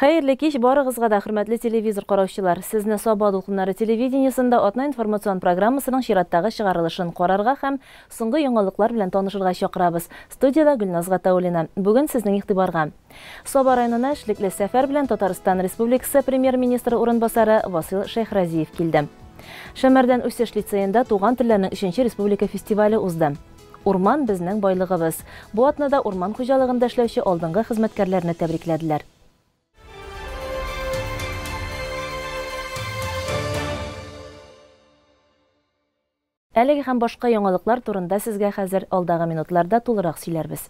Хәерле кич барыгызга да, хөрмәтле телевизор караучылар. Сезне Саба дулкыннары телевидениесында атна информацион программасының чираттагы чыгарылышын карарга һәм соңгы яңалыклар белән танышырга чакырабыз. Студияда Гөлназ Гатауллина. Бүген сезнең игътибарга Саба районына эшлекле сәфәр белән Татарстан Республикасы премьер-министры урынбасары Васил Шайхразиев килде. Шәмәрдән үсеш лицейында туган телләрнең 3нче республика фестивале узды. Урман безнең байлыгыбыз. Бу атнада урман хуҗалыгында эшләүче алдынгы хезмәткәрләрне тәбрикләделәр. Әлеге һәм башка яңалыклар турында сезгә хәзер алдагы минутларда тулырак сөйләрбез.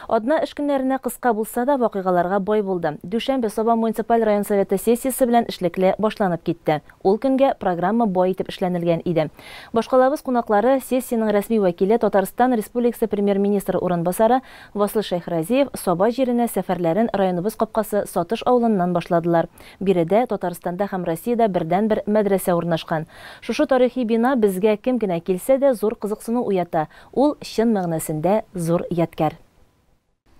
Адна эш көннәренә кыска булса да вакыйгаларга бай булды. Дүшәмбе Саба муниципаль район советы сессиясе белән эшлекле башланып китте. Ул көнгә программа бай итеп эшләнелгән иде. Башкалабыз кунаклары сессияның рәсми вәкиле Татарстан Республикасы премьер-министры урынбасары Васил Шайхразиев Саба җиренә сәфәрләрен районыбыз капкасы Сатыш авылыннан башладылар. Биредә Татарстанда һәм Россиядә бердән-бер мәдрәсә урнашкан. Шушы тарихи бина безгә кем генә килсә дә зур кызыксыну уята. Ул чын мәгънәсендә зур ядкар.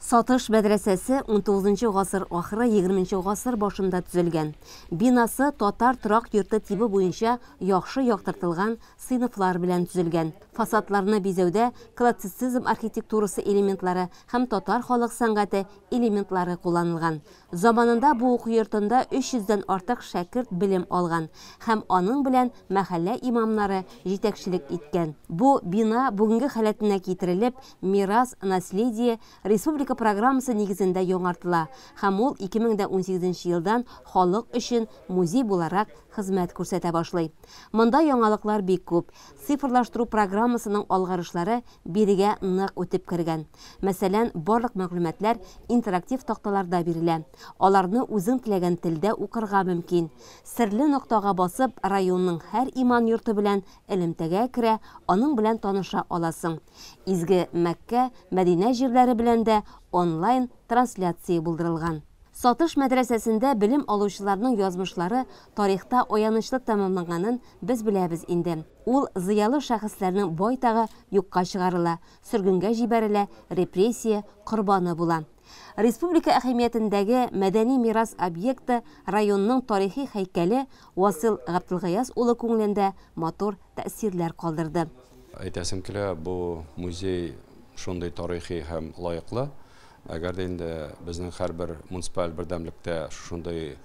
Сатыш мәдрәсәсе 19 гасыр ахыры 20 гасыр башында төзелгән. Бинасы татар торак йорты тибы буенча яхшы яктыртылган сыйныфлар белән төзелгән. Фасадларны бизәүдә классицизм архитектурасы элементлары һәм татар халык сәнгате элементлары кулланылган. Заманында бу уку йортында 300дән артык шәкерт белем алган һәм аның белән мәхәллә имамнары җитәкчелек иткән. Бу бина бүгенге халәтенә китерелеп, мирас, наследие, республика программасы нигезендә яңартыла һәм ул 2018 елдан халык өчен музей буларак хезмәт күрсәтә башлый. Монда яңалыклар бик күп. Цифрлаштыру программасының алгарышлары бирегә нык үтеп кергән. Мәсәлән, барлык мәгълүматлар интерактив такталарда бирелә. Аларны үзең теләгән телдә укырга мөмкин. Серле ноктага басып, районның һәр иман йорты белән элемтәгә керә, аның белән таныша аласың. Изге Мәккә, Мәдинә җирләре белән дә онлайн трансляция булдырылган. Сатыш мәдрәсәсендә белем алучыларның язмышлары тарихта аянычлы тәмамланганын без беләбез инде. Ул зыялы шәхесләрнең байтагы юкка чыгарыла, сөргенгә җибәрелә, репрессия корбаны була. Республика әһәмиятендәге мәдәни мирас объекты районның тарихи һәйкәле Васил Габдулгаяз улы күңелендә матур тәэсирләр калдырды. Әйтәсем килә, бу музей шундый тарихи һәм лаеклы. Әгәр дә инде безнең һәрбер муниципаль бердәмлектә шундый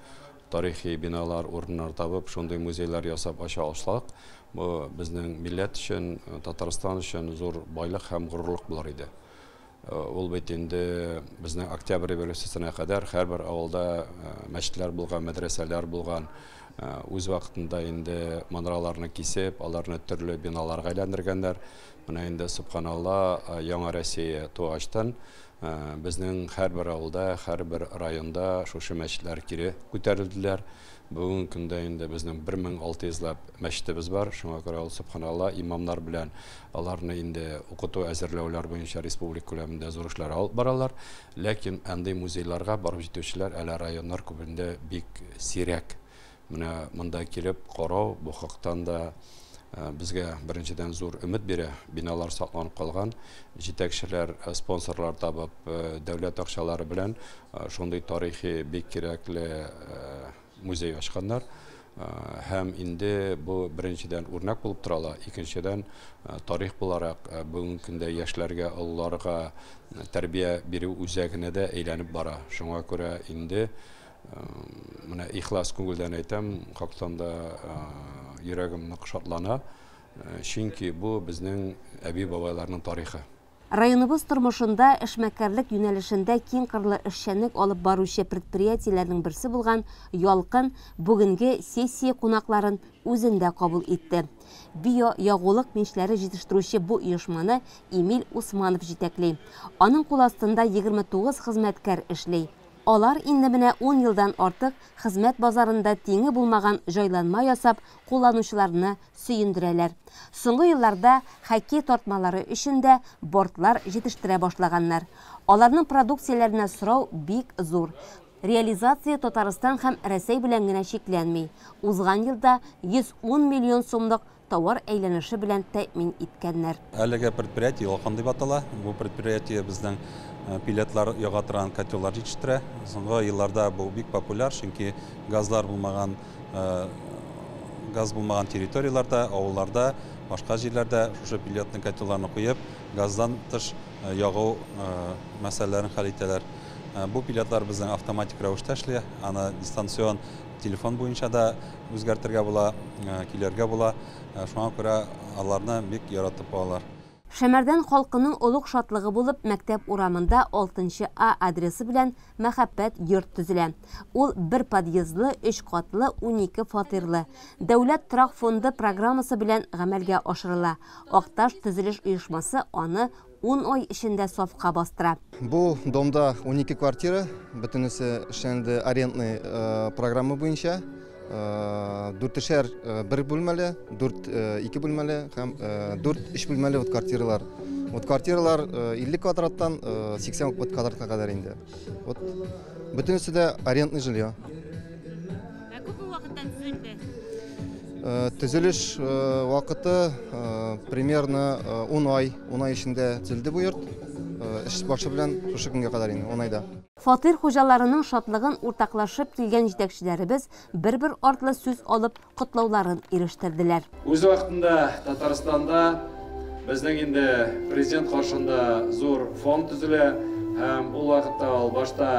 тарихи биналар урыннар табып, шундый музейлар ясап ача алсак, бу безнең милләт өчен, Татарстан өчен зур байлык һәм горурлык булыр иде. Ул бит инде безнең октябрь революциясенә кадәр һәрбер авылда мәчетләр булган, мәдрәсәләр булган. Үз вакытында инде манараларны кисеп, аларны төрле биналарга әйләндергәннәр. Менә инде субханалла, яңа Россия туачтан безнең һәрбер авылда, һәрбер районда шушы мәчетләр кире күтәрелделәр. Бүгенге көндә инде безнең 1600 мәчетебез бар. Шуңа күрә ул субханалла имамнар белән аларны инде укыту әзерләүләр буенча республика күләмендә зур эшләр алып баралар. Ләкин андый музейларга барып җитүчеләр әле районнар күбендә бик сирәк. Менә монда килеп карау бу хактан да безгә беренчедән зур өмет бирә. Биналар сакланып калган, җитәкчеләр, спонсорлар табып, дәүләт акчалары белән шундый тарихи бик кирәкле музей ачканнар. Һәм инде бу беренчедән үрнәк булып торала, икенчедән тарих буларак бүгенге көндә яшьләргә, олыларга тәрбия бирү үзәгенә дә әйләнеп бара. Шуңа күрә инде менә ихлас күңелдән әйтәм, хактан да йөрәгем нык шатлана, чөнки бу безнең әби-бабайларның тарихы. Районыбыз тормышында эшмәкәрлек юнәлешендә киң кырлы эшчәнлек алып баручы предприятиеләрнең берсе булган Ялкын бүгенге сессия кунакларын үзендә кабул итте. Био-ягулык мишләре җитештерүче бу оешманы Эмиль Усманов җитәкли. Аның кул астында 29 хезмәткәр эшли. Алар инде менә 10 елдан артык хезмәт базарында тиңе булмаган җайланма ясап, кулланучыларны сөендерәләр. Соңгы елларда хоккей тартмалары өчен дә бортлар җитештерә башлаганнар. Аларның продукцияләренә сорау бик зур. Реализация Татарстан һәм Рәсәй белән генә чикләнми. Узган елда 110 миллион сумлык товар әйләнеше белән тәэмин иткәннәр. Әлеге предприятие Ялкын дип атала. Бу предприятие безнең пилетлар яга торган котеллар җитештерә. Соңгы елларда бу бик популяр, чөнки газ булмаган территорияларда, авылларда, башка җирләрдә шушы пилетный котелларны куеп, газдан тыш ягу мәсьәләләрен хәл итәләр. Бу пилетлар безнең автоматик рәвештә эшли, аны дистанцион телефон буенча да үзгәртергә була, килергә була. Шуңа күрә аларны бик яратып алалар. Шәмәрдән халкының олуг шатлыгы булып, мәктәп урамында 6А адресы белән мәхәббәт йорт төзелә. Ул 1 подъездлы, 3 катлы, 12 фатирлы. Дәүләт торак фонды программасы белән гамәлгә ашырыла. Акташ төзелеш оешмасы аны 10 ай эчендә сафка бастыра. Бу домда 12 квартира, бөтенесе эшләнде арендный программа буенча. 4-шәр 1 бүлмәле, 4 2 бүлмәле һәм 4 3 бүлмәле квартиралар. Квартиралар 50 квадраттан 80 квадратка кадәр инде. Бөтенесе дә арендный жилье. Күп вакыттан төзелде? Төзелеш вакыты примерно 10 ай эчендә төзелде бу йорт. Эш башы белән шушы көнгә кадәр инде 10 айда. Фатир хуҗаларының шатлыгын уртаклашып килгән җитәкчеләребез бер-бер артлы сүз алып котлауларын ирештерделәр. Үз вакытында Татарстанда безнең инде президент каршында зур фонд төзелә һәм ул вакытта ул башта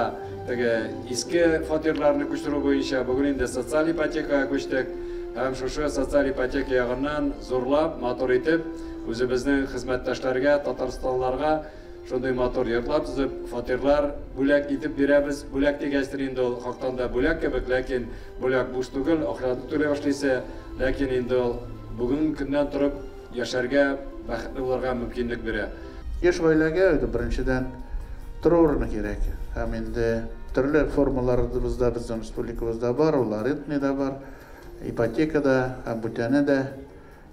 теге иске фатирларны күчерү буенча бүген инде социаль ипотекага күчтек һәм шушы социаль ипотека ягыннан зурлап, матур итеп, үзебезнең хезмәттәшләргә, татарстанларга шундый матур йортлар төзеп, фатирлар бүләк итеп бирәбез. Бүләк дигәнче инде ул хактан да бүләк кебек, ләкин бүләк буш түгел, ахырда түләп эшлисе, ләкин инде ул бүген көннән торып яшәргә, бәхетле булырга мөмкинлек бирә. Яшь гаиләгә беренчедән тору урыны кирәк. Һәм инде төрле формаларыбызда безнең республикабызда бар, ул арендныйда бар, ипотекада, һәм бүтәне дә.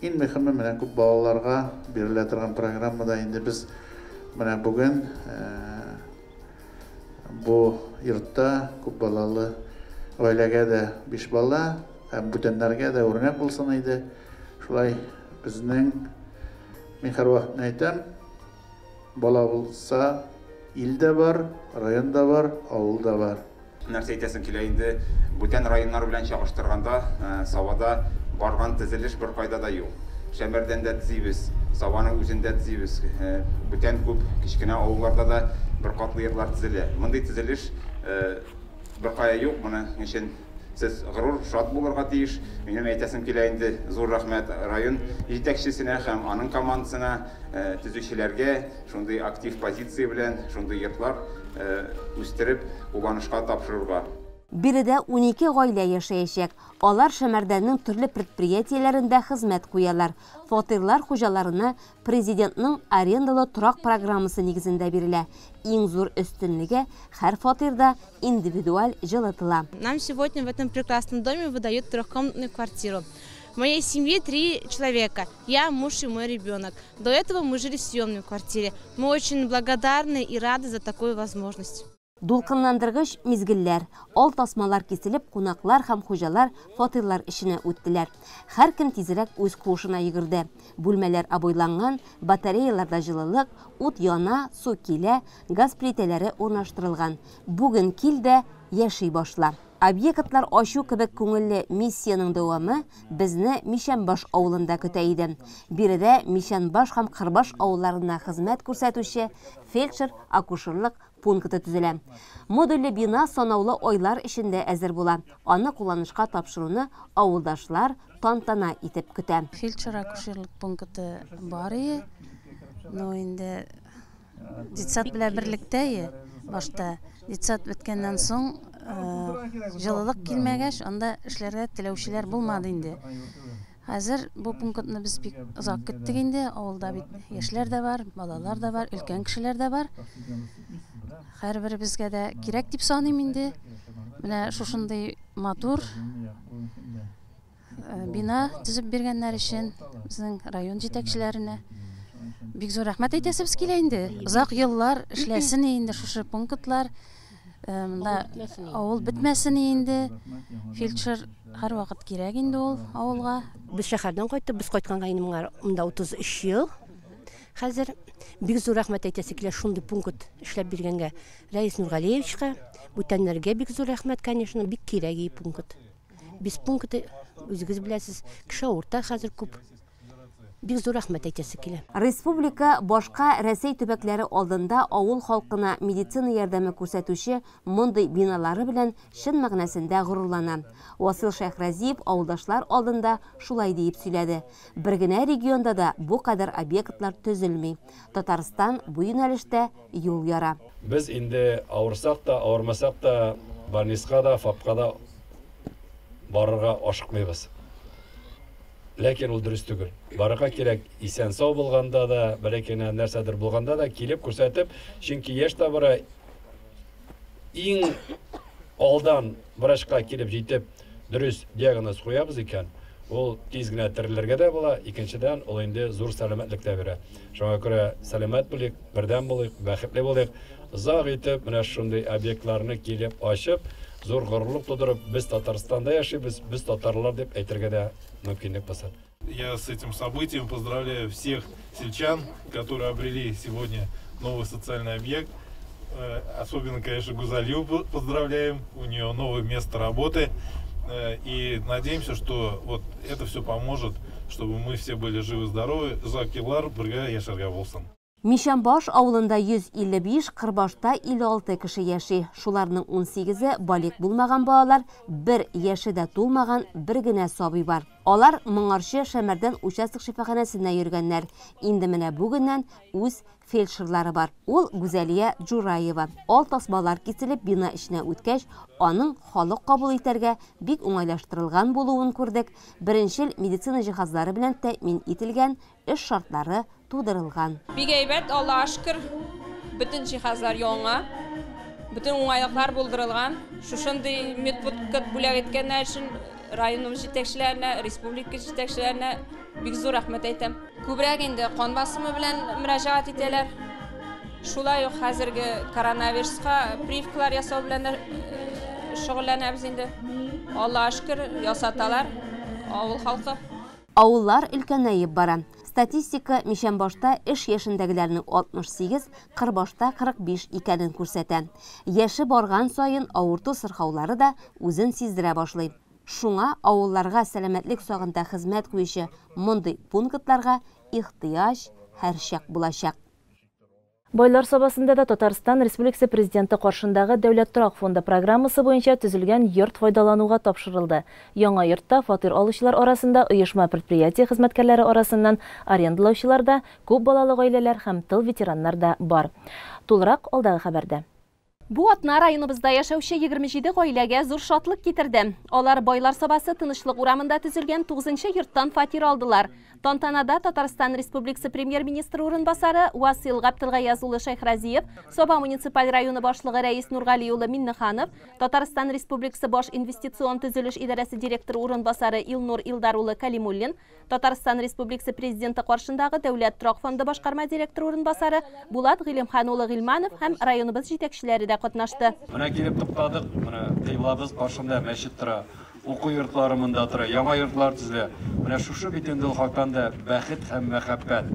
Иң мөһиме менә күп балаларга бирелә торган программада инде без менә бүген бу йортта күп балалы гаиләгә дә 5 бала, һәм бүтәннәргә дә үрнәк булсын иде. Шулай безнең мин һәрвакыт әйтәм, бала булса илдә бар, районда бар, авылда бар. Нәрсә әйтәсең килә инде, бүтән районнар белән чагыштырганда, Савада барган төзелеш бер кайда да юк. Шәмәрдән дә төзибез, Саваның үзендә төзибез. Бүтән күп кичкенә авылларда да бер катлы йортлар төзелә. Мондый төзелеш бер кая юк. Моның өчен сез горур, шат булырга тиеш. Минем әйтәсем килә инде, зур рәхмәт район җитәкчесенә һәм аның командасына, төзүчеләргә шундый актив позиция белән шундый йортлар үстереп, кулланышка тапшырырга. Биредә 12 гаилә яшәячәк. Алар Шәмәрдәннең төрле предприятиеләрендә хезмәт куялар. Фатирлар хуҗаларына президентның арендалы торак программасы нигезендә бирелә. Иң зур өстенлеге һәр фатирда индивидуаль җылытыла. Нам сегодня в этом прекрасном доме выдают трехкомнатную квартиру. В моей семье 3 человека. Я, муж и мой ребенок. До этого мы жили в съемной квартире. Мы очень благодарны и рады за такую возможность. Дулкынландыргыч мизгелләр, ал тасмалар киселеп, кунаклар һәм хуҗалар фатирлар эшенә үттеләр. Һәр кем тизрәк үз кушына йөгерде. Бүлмәләр абойланган, батареяларда җылылык, ут яна, су килә, газ плитәләре урнаштырылган. Бүген кил дә яши башла. Объектлар ачу кебек күңелле миссияның дәвамы безне Мишәнбаш авылында көтә иде. Биредә Мишәнбаш һәм Кырбаш авылларына хезмәт күрсәтүче фельдшер-акушерлык пункты төзелә. Модульле бина санаулы айлар эчендә әзер була. Аны кулланышка тапшыруны авылдашлар тантана итеп көтә. Фельдшер-акушерлык пункты бар иде. Но инде детсад белән берлектә башта детсад беткәннән соң җылылык килмәгәч, анда эшләргә теләүчеләр булмады инде. Хәзер бу пунктны без бик озак көттек инде. Авылда бит яшьләр дә бар, балалар да бар, өлкән кешеләр дә бар. Һәрберебезгә дә кирәк дип саныйм инде. Менә шушындый матур бина төзеп биргәннәр өчен безнең район җитәкчеләренә бик зур рәхмәт әйтәсебез килә инде. Озак еллар эшләсен инде шушы пунктлар. Авыл бетмәсен инде. Фельдшер һәр вакыт кирәк инде ул авылга. Без шәһәрдән кайттык, без кайтканга инде монда 33 ел. Хәзер бик зур рәхмәт әйтәсе килә шундый пункт эшләп биргәнгә Рәис Нургалиевичка, бүтәннәргә бик зур рәхмәт, конечно, бик кирәк пункт. Без пункты үзегез беләсез, кеше урта хәзер күп. Бик зур рәхмәт әйтәсе килә. Республика башка Рәсәй төбәкләре алдында авыл халкына медицина ярдәме күрсәтүче мондый биналары белән чын мәгънәсендә горурлана. Васил Шәйхразиев авылдашлар алдында шулай дип сөйләде. Бер генә регионда да бу кадәр объектлар төзелми. Татарстан бу юнәлештә юл яра. Без инде авырсак та, авырмасак та, больницага да, ФАПка да барырга ашыкмыйбыз. Ләкин ул дөрес түгел. Барырга кирәк, исән сау булганда да, бәләкәй нәрсәдер булганда да килеп күрсәтеп, чөнки яшь табыра иң алдан врачка килеп җитеп дөрес диагноз куябыз икән, ул тиз генә терелергә дә була, икенчедән ул инде зур сәламәтлек тә бирә. Шуңа күрә сәламәт булыйк, бердәм булыйк, бәхетле булыйк. Озак итеп менә шундый объектларны килеп ачып, зур горурлык тудырып, без Татарстанда яшибез, без татарлар дип әйтергә дә мөмкинлек булса. Я с этим событием поздравляю всех сельчан, которые обрели сегодня новый социальный объект. Особенно, конечно, Гузалию поздравляем, у нее новое место работы. И надеемся, что вот это все поможет, чтобы мы все были живы-здоровы. Закилар, Бырга, Яшарга Волсон. Мишәмбаш авылында 155, Кырбашта 56 кеше яши. Шуларның 18-е балик булмаган балалар, 1 яше дә тулмаган бер генә сабый бар. Алар Моңарчы Шәмәрдән участок шифаханәсенә йөргәннәр. Инде менә бүгеннән үз фельдшерлары бар. Ул Гүзәлия Джураева. Ал тасмалар киселеп бина эченә үткәч, аның халык кабул итәргә бик уңайлаштырылган булуын күрдек. Беренчел медицина җиһазлары белән тәэмин ителгән, эш шартлары тудырылган. Бик әйбәт, Аллаһка шөкер, бөтен җиһазлар яңа, бөтен уңайлыклар булдырылган. Шушындый медпункт бүләк иткәннәр өчен районыбыз җитәкчеләренә, республика җитәкчеләренә бик зур рәхмәт әйтәм. Күбрәк инде кан басымы белән мөрәҗәгать итәләр. Шулай ук хәзерге коронавируска прививкалар ясау белән шөгыльләнәбез инде. Аллаһка шөкер, ясаталар авыл халкы. Авыллар өлкәнәеп бара. Статистика Мишәмбашта эш яшендәгеләрнең 68, Кырбашта 45 икәнен күрсәтә. Яше барган саен авырту сырхаулары да үзен сиздерә башлый. Шуңа авылларга сәламәтлек сагында хезмәт куючы мондый пунктларга ихтыяҗ һәрчак булачак. Байлар сабасында да Татарстан Республикасы Президенты каршындагы Дәүләт торак фонды программасы буенча төзелгән йорт файдалануга тапшырылды. Яңа йортта фатир алучылар арасында оешма предприятие хезмәткәрләре арасыннан арендалаучылар да, күп балалы гаиләләр һәм тыл ветераннар да бар. Тулырак алдагы хәбәрдә. Бу атна районыбызда яшәүче 27 гаиләгә зур шатлык китерде. Алар Байлар сабасы Тынычлык урамында төзелгән 9-нчы йорттан фатир алдылар. Тантанада Татарстан Республикасы премьер-министры урынбасары Васил Габдылгаяз улы Шәйхразиев, Соба муниципаль районы башлыгы Рәис Нургали улы Миннеханов, Татарстан Республикасы баш инвестицион төзелеш идарәсе директоры урынбасары Илнур Илдар улы Калимуллин, Татарстан Республикасы президенты каршындагы Дәүләт торак фонды башкарма директоры урынбасары Булат Гыйлемхан улы Гыйльманов һәм районыбыз җитәкчеләре дә катнашты. Менә килеп туктадык, менә кыйблабыз каршында мәчет тора. Уку йортлары монда тора, яңа йортлар төзелә. Менә шушы бит инде ул хактан да бәхет һәм мәхәббәт.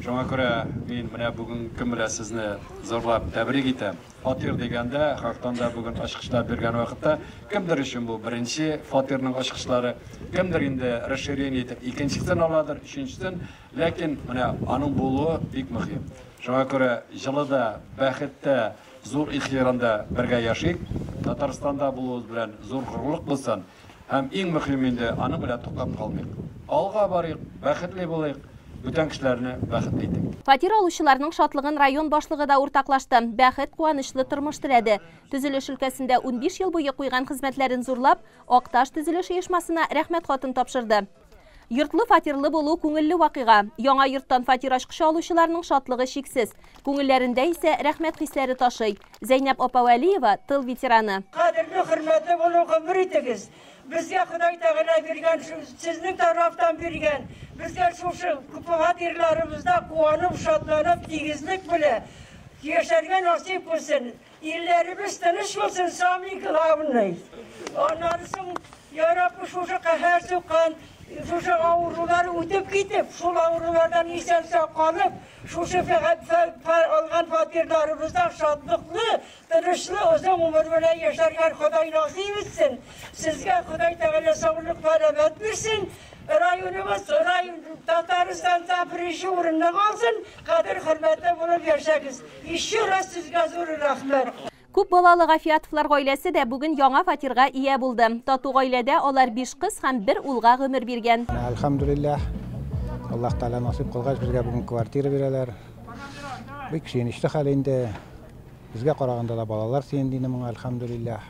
Шуңа күрә мин менә бүген кем белән сезне зурлап тәбрик итәм. Фатир дигәндә хактан да бүген ачкычлар биргән вакытта кемдер өчен бу беренче фатирның ачкычлары, кемдер инде расширение итеп икенчесен аладыр, өченчесен, ләкин менә аның булуы бик мөһим. Шуңа күрә җылыда, бәхеттә, зур ихтиранда бергә яшик. Татарстанда булуыбыз белән зур горурлык булсын. Һәм иң мөһим инде аның белән туктап калмыйк. Алга барыйк, бәхетле булыйк, бүтән кешеләрне бәхетле итик. Фатир алучыларның шатлыгын район башлыгы да уртаклашты. Бәхет, куанычлы тормыш теләде. Төзелеш өлкәсендә 15 ел буе куйган хезмәтләрен зурлап, Акташ төзелеш оешмасына рәхмәт хатын тапшырды. Йортлы фатирлы булу күңелле вакыйга. Яңа йорттан фатир ачкычы алучыларның шатлыгы чиксез. Күңелләрендә исә рәхмәт хисләре ташый. Зәйнәп Апавалиева, тыл ветераны. Кадерле, хөрмәтле булу гомер итегез. Безгә Ходай Тәгалә биргән, сезнең тарафтан биргән. Безгә шушы фатирларыбызда куанып, шатланып, тигезлек белән яшәргә насыйп булсын. Илләребез тыныч булсын, самый главный. Аннан соң Yarabbi şuşu kahar sokan, şuşu avrular ötüp gidip, şul avrulardan isen kalıp, şuşu algan fakirlerimizden şadlıklı, tırışlı uzun umur bilen yaşarken Huday nasip etsin. Sizge Huday Teala sağlık merhamet versin. Rayonumuz, Tataristan Zaporojye uğrunda kalsın, kadir hürmetle bulup yaşarız. İşçi sizge zor rahmet. Күп балалы Гафиятовлар гаиләсе дә бүген яңа фатирга ия булды. Тату гаиләдә алар 5 кыз һәм 1 улга гомер биргән. Әлхәмдүлилләһ. Аллаһ Таала насип кылгач безгә бүген квартира бирәләр. Бик сөенечле хәл инде. Безгә караганда да балалар сөендине моңа әлхәмдүлилләһ.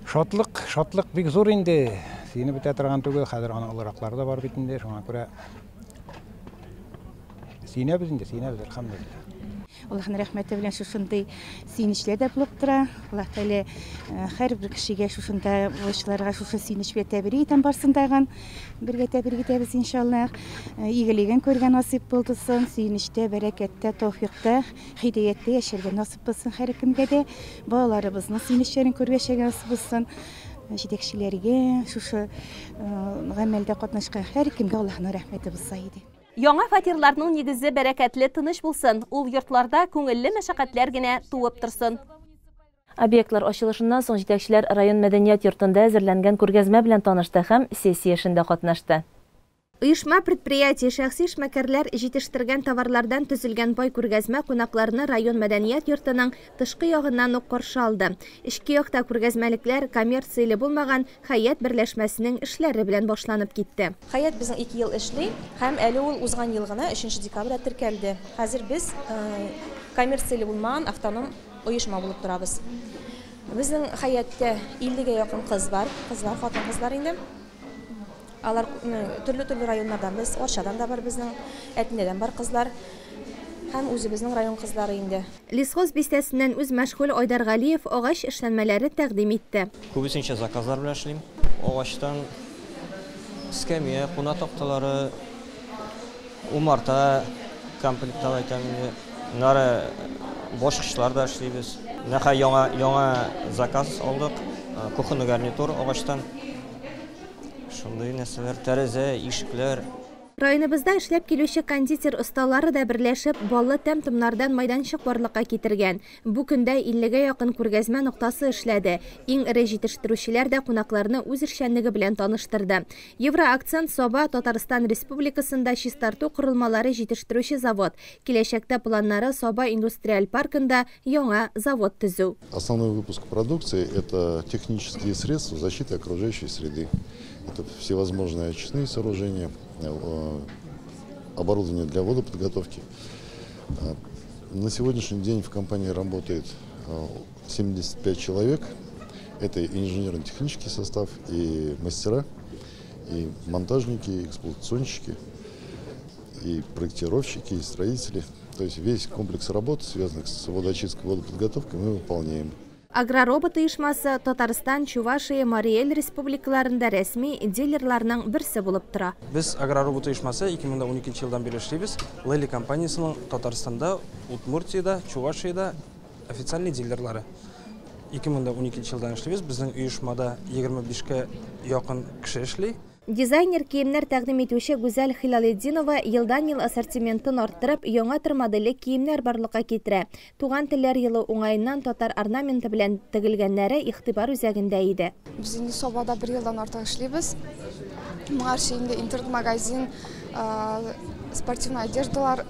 Шатлык бик зур инде. Сөйне бетә торган түгел, хәзер аның улыраклары да бар бит инде. Шуңа күрә сөйнәбез инде, әлхәмдүлилләһ. Аллаһның рәхмәте белән шушындай сөенечләр дә булып тора. Аллаһ Тәгалә һәрбер кешегә шушында булышларга шушы сөенеч белән тәбрик итәм барсындаган. Бергә тәбрик итәбез иншаллаһ. Игелеген күргән насип булсын, сөенечтә, бәрәкәттә, тәүфиктә, хидаяттә яшәргә насип булсын һәркемгә дә. Балаларыбызның сөенечләрен күргән насип булсын. Җитәкчеләргә, шушы гамәлдә катнашкан һәркемгә Аллаһның рәхмәте булса иде. Яңа фатирларның нигезе бәрәкәтле тыныч булсын. Ул йортларда күңелле мәшәкатьләр генә туып торсын. Объектлар ачылышыннан соң җитәкчеләр район мәдәният йортында әзерләнгән күргәзмә белән танышты һәм сессия эшендә катнашты. Оешма предприятие шәхси эшмәкәрләр җитештергән товарлардан төзелгән бай күргәзмә кунакларны район мәдәният йортының тышкы ягыннан ук каршы алды. Ички якта күргәзмәлекләр коммерцияле булмаган Хаят берләшмәсенең эшләре белән башланып китте. Хаят безнең 2 ел эшли һәм әле ул узган ел гына 3 декабрьдә теркәлде. Хәзер без коммерцияле булмаган автоном оешма булып торабыз. Безнең Хаятта 50гә якын кыз бар, хатын-кызлар инде. Алар төрле районнардан без, Арчадан да бар безнең, Әтнәдән бар кызлар һәм үзебезнең район кызлары инде. Лесхоз бистәсеннән үз мәшгуль Айдар Галиев агач эшләнмәләре тәкъдим итте. Күбесенчә заказлар белән эшлим. Агачтан скамья, куна такталары, умарта, комплекталар итәм. Нары башкычлар да эшлибез. Нәһә яңа заказ алдык. Кухонный гарнитур агачтан. Шундай нәрсәләр, тәрәзә, ишекләр. Районыбызда эшләп килүче кондитер осталары да берләшеп баллы тәм-томнардан майданчык барлыкка китергән. Бу көндә 50гә якын күргәзмә ноктасы эшләде. Иң ире җитештерүчеләр дә кунакларны үз эшчәнлеге белән таныштырды. Евроакцент Соба Татарстан Республикасында чистарту корылмалары җитештерүче завод. Киләчәктә планнары Соба индустриаль паркында яңа завод төзү. Основной выпуск продукции – это технические средства защиты окружающей среды. Это всевозможные очистные сооружения, оборудование для водоподготовки. На сегодняшний день в компании работает 75 человек. Это инженерно-технический состав, и мастера, и монтажники, и эксплуатационщики, и проектировщики, и строители. То есть весь комплекс работ, связанных с водоочисткой, водоподготовкой, мы выполняем. Агроробот оешмасы Татарстан, Чувашия, Марий-Эл республикаларында рәсми дилерларның берсе булып тора. Без агроробот оешмасы 2012 елдан бери эшлибез. Лели компаниясының Татарстанда, Удмуртияда, Чувашияда официальный дилерлары. 2012 елдан эшлибез. Безнең оешмада 25-кә якын кеше эшли. Дизайнер киемнәр тәкъдим итүче Гүзәл Хилалетдинова елдан-ел ассортиментын арттырып, яңа төр модельле киемнәр барлыкка китерә. Туган телләр елы уңаеннан татар орнаменты белән тегелгәннәре игътибар үзәгендә иде. Без инде Собада 1 елдан артык эшлибез. Моңарчы инде интернет-магазин, спортивный одеждалар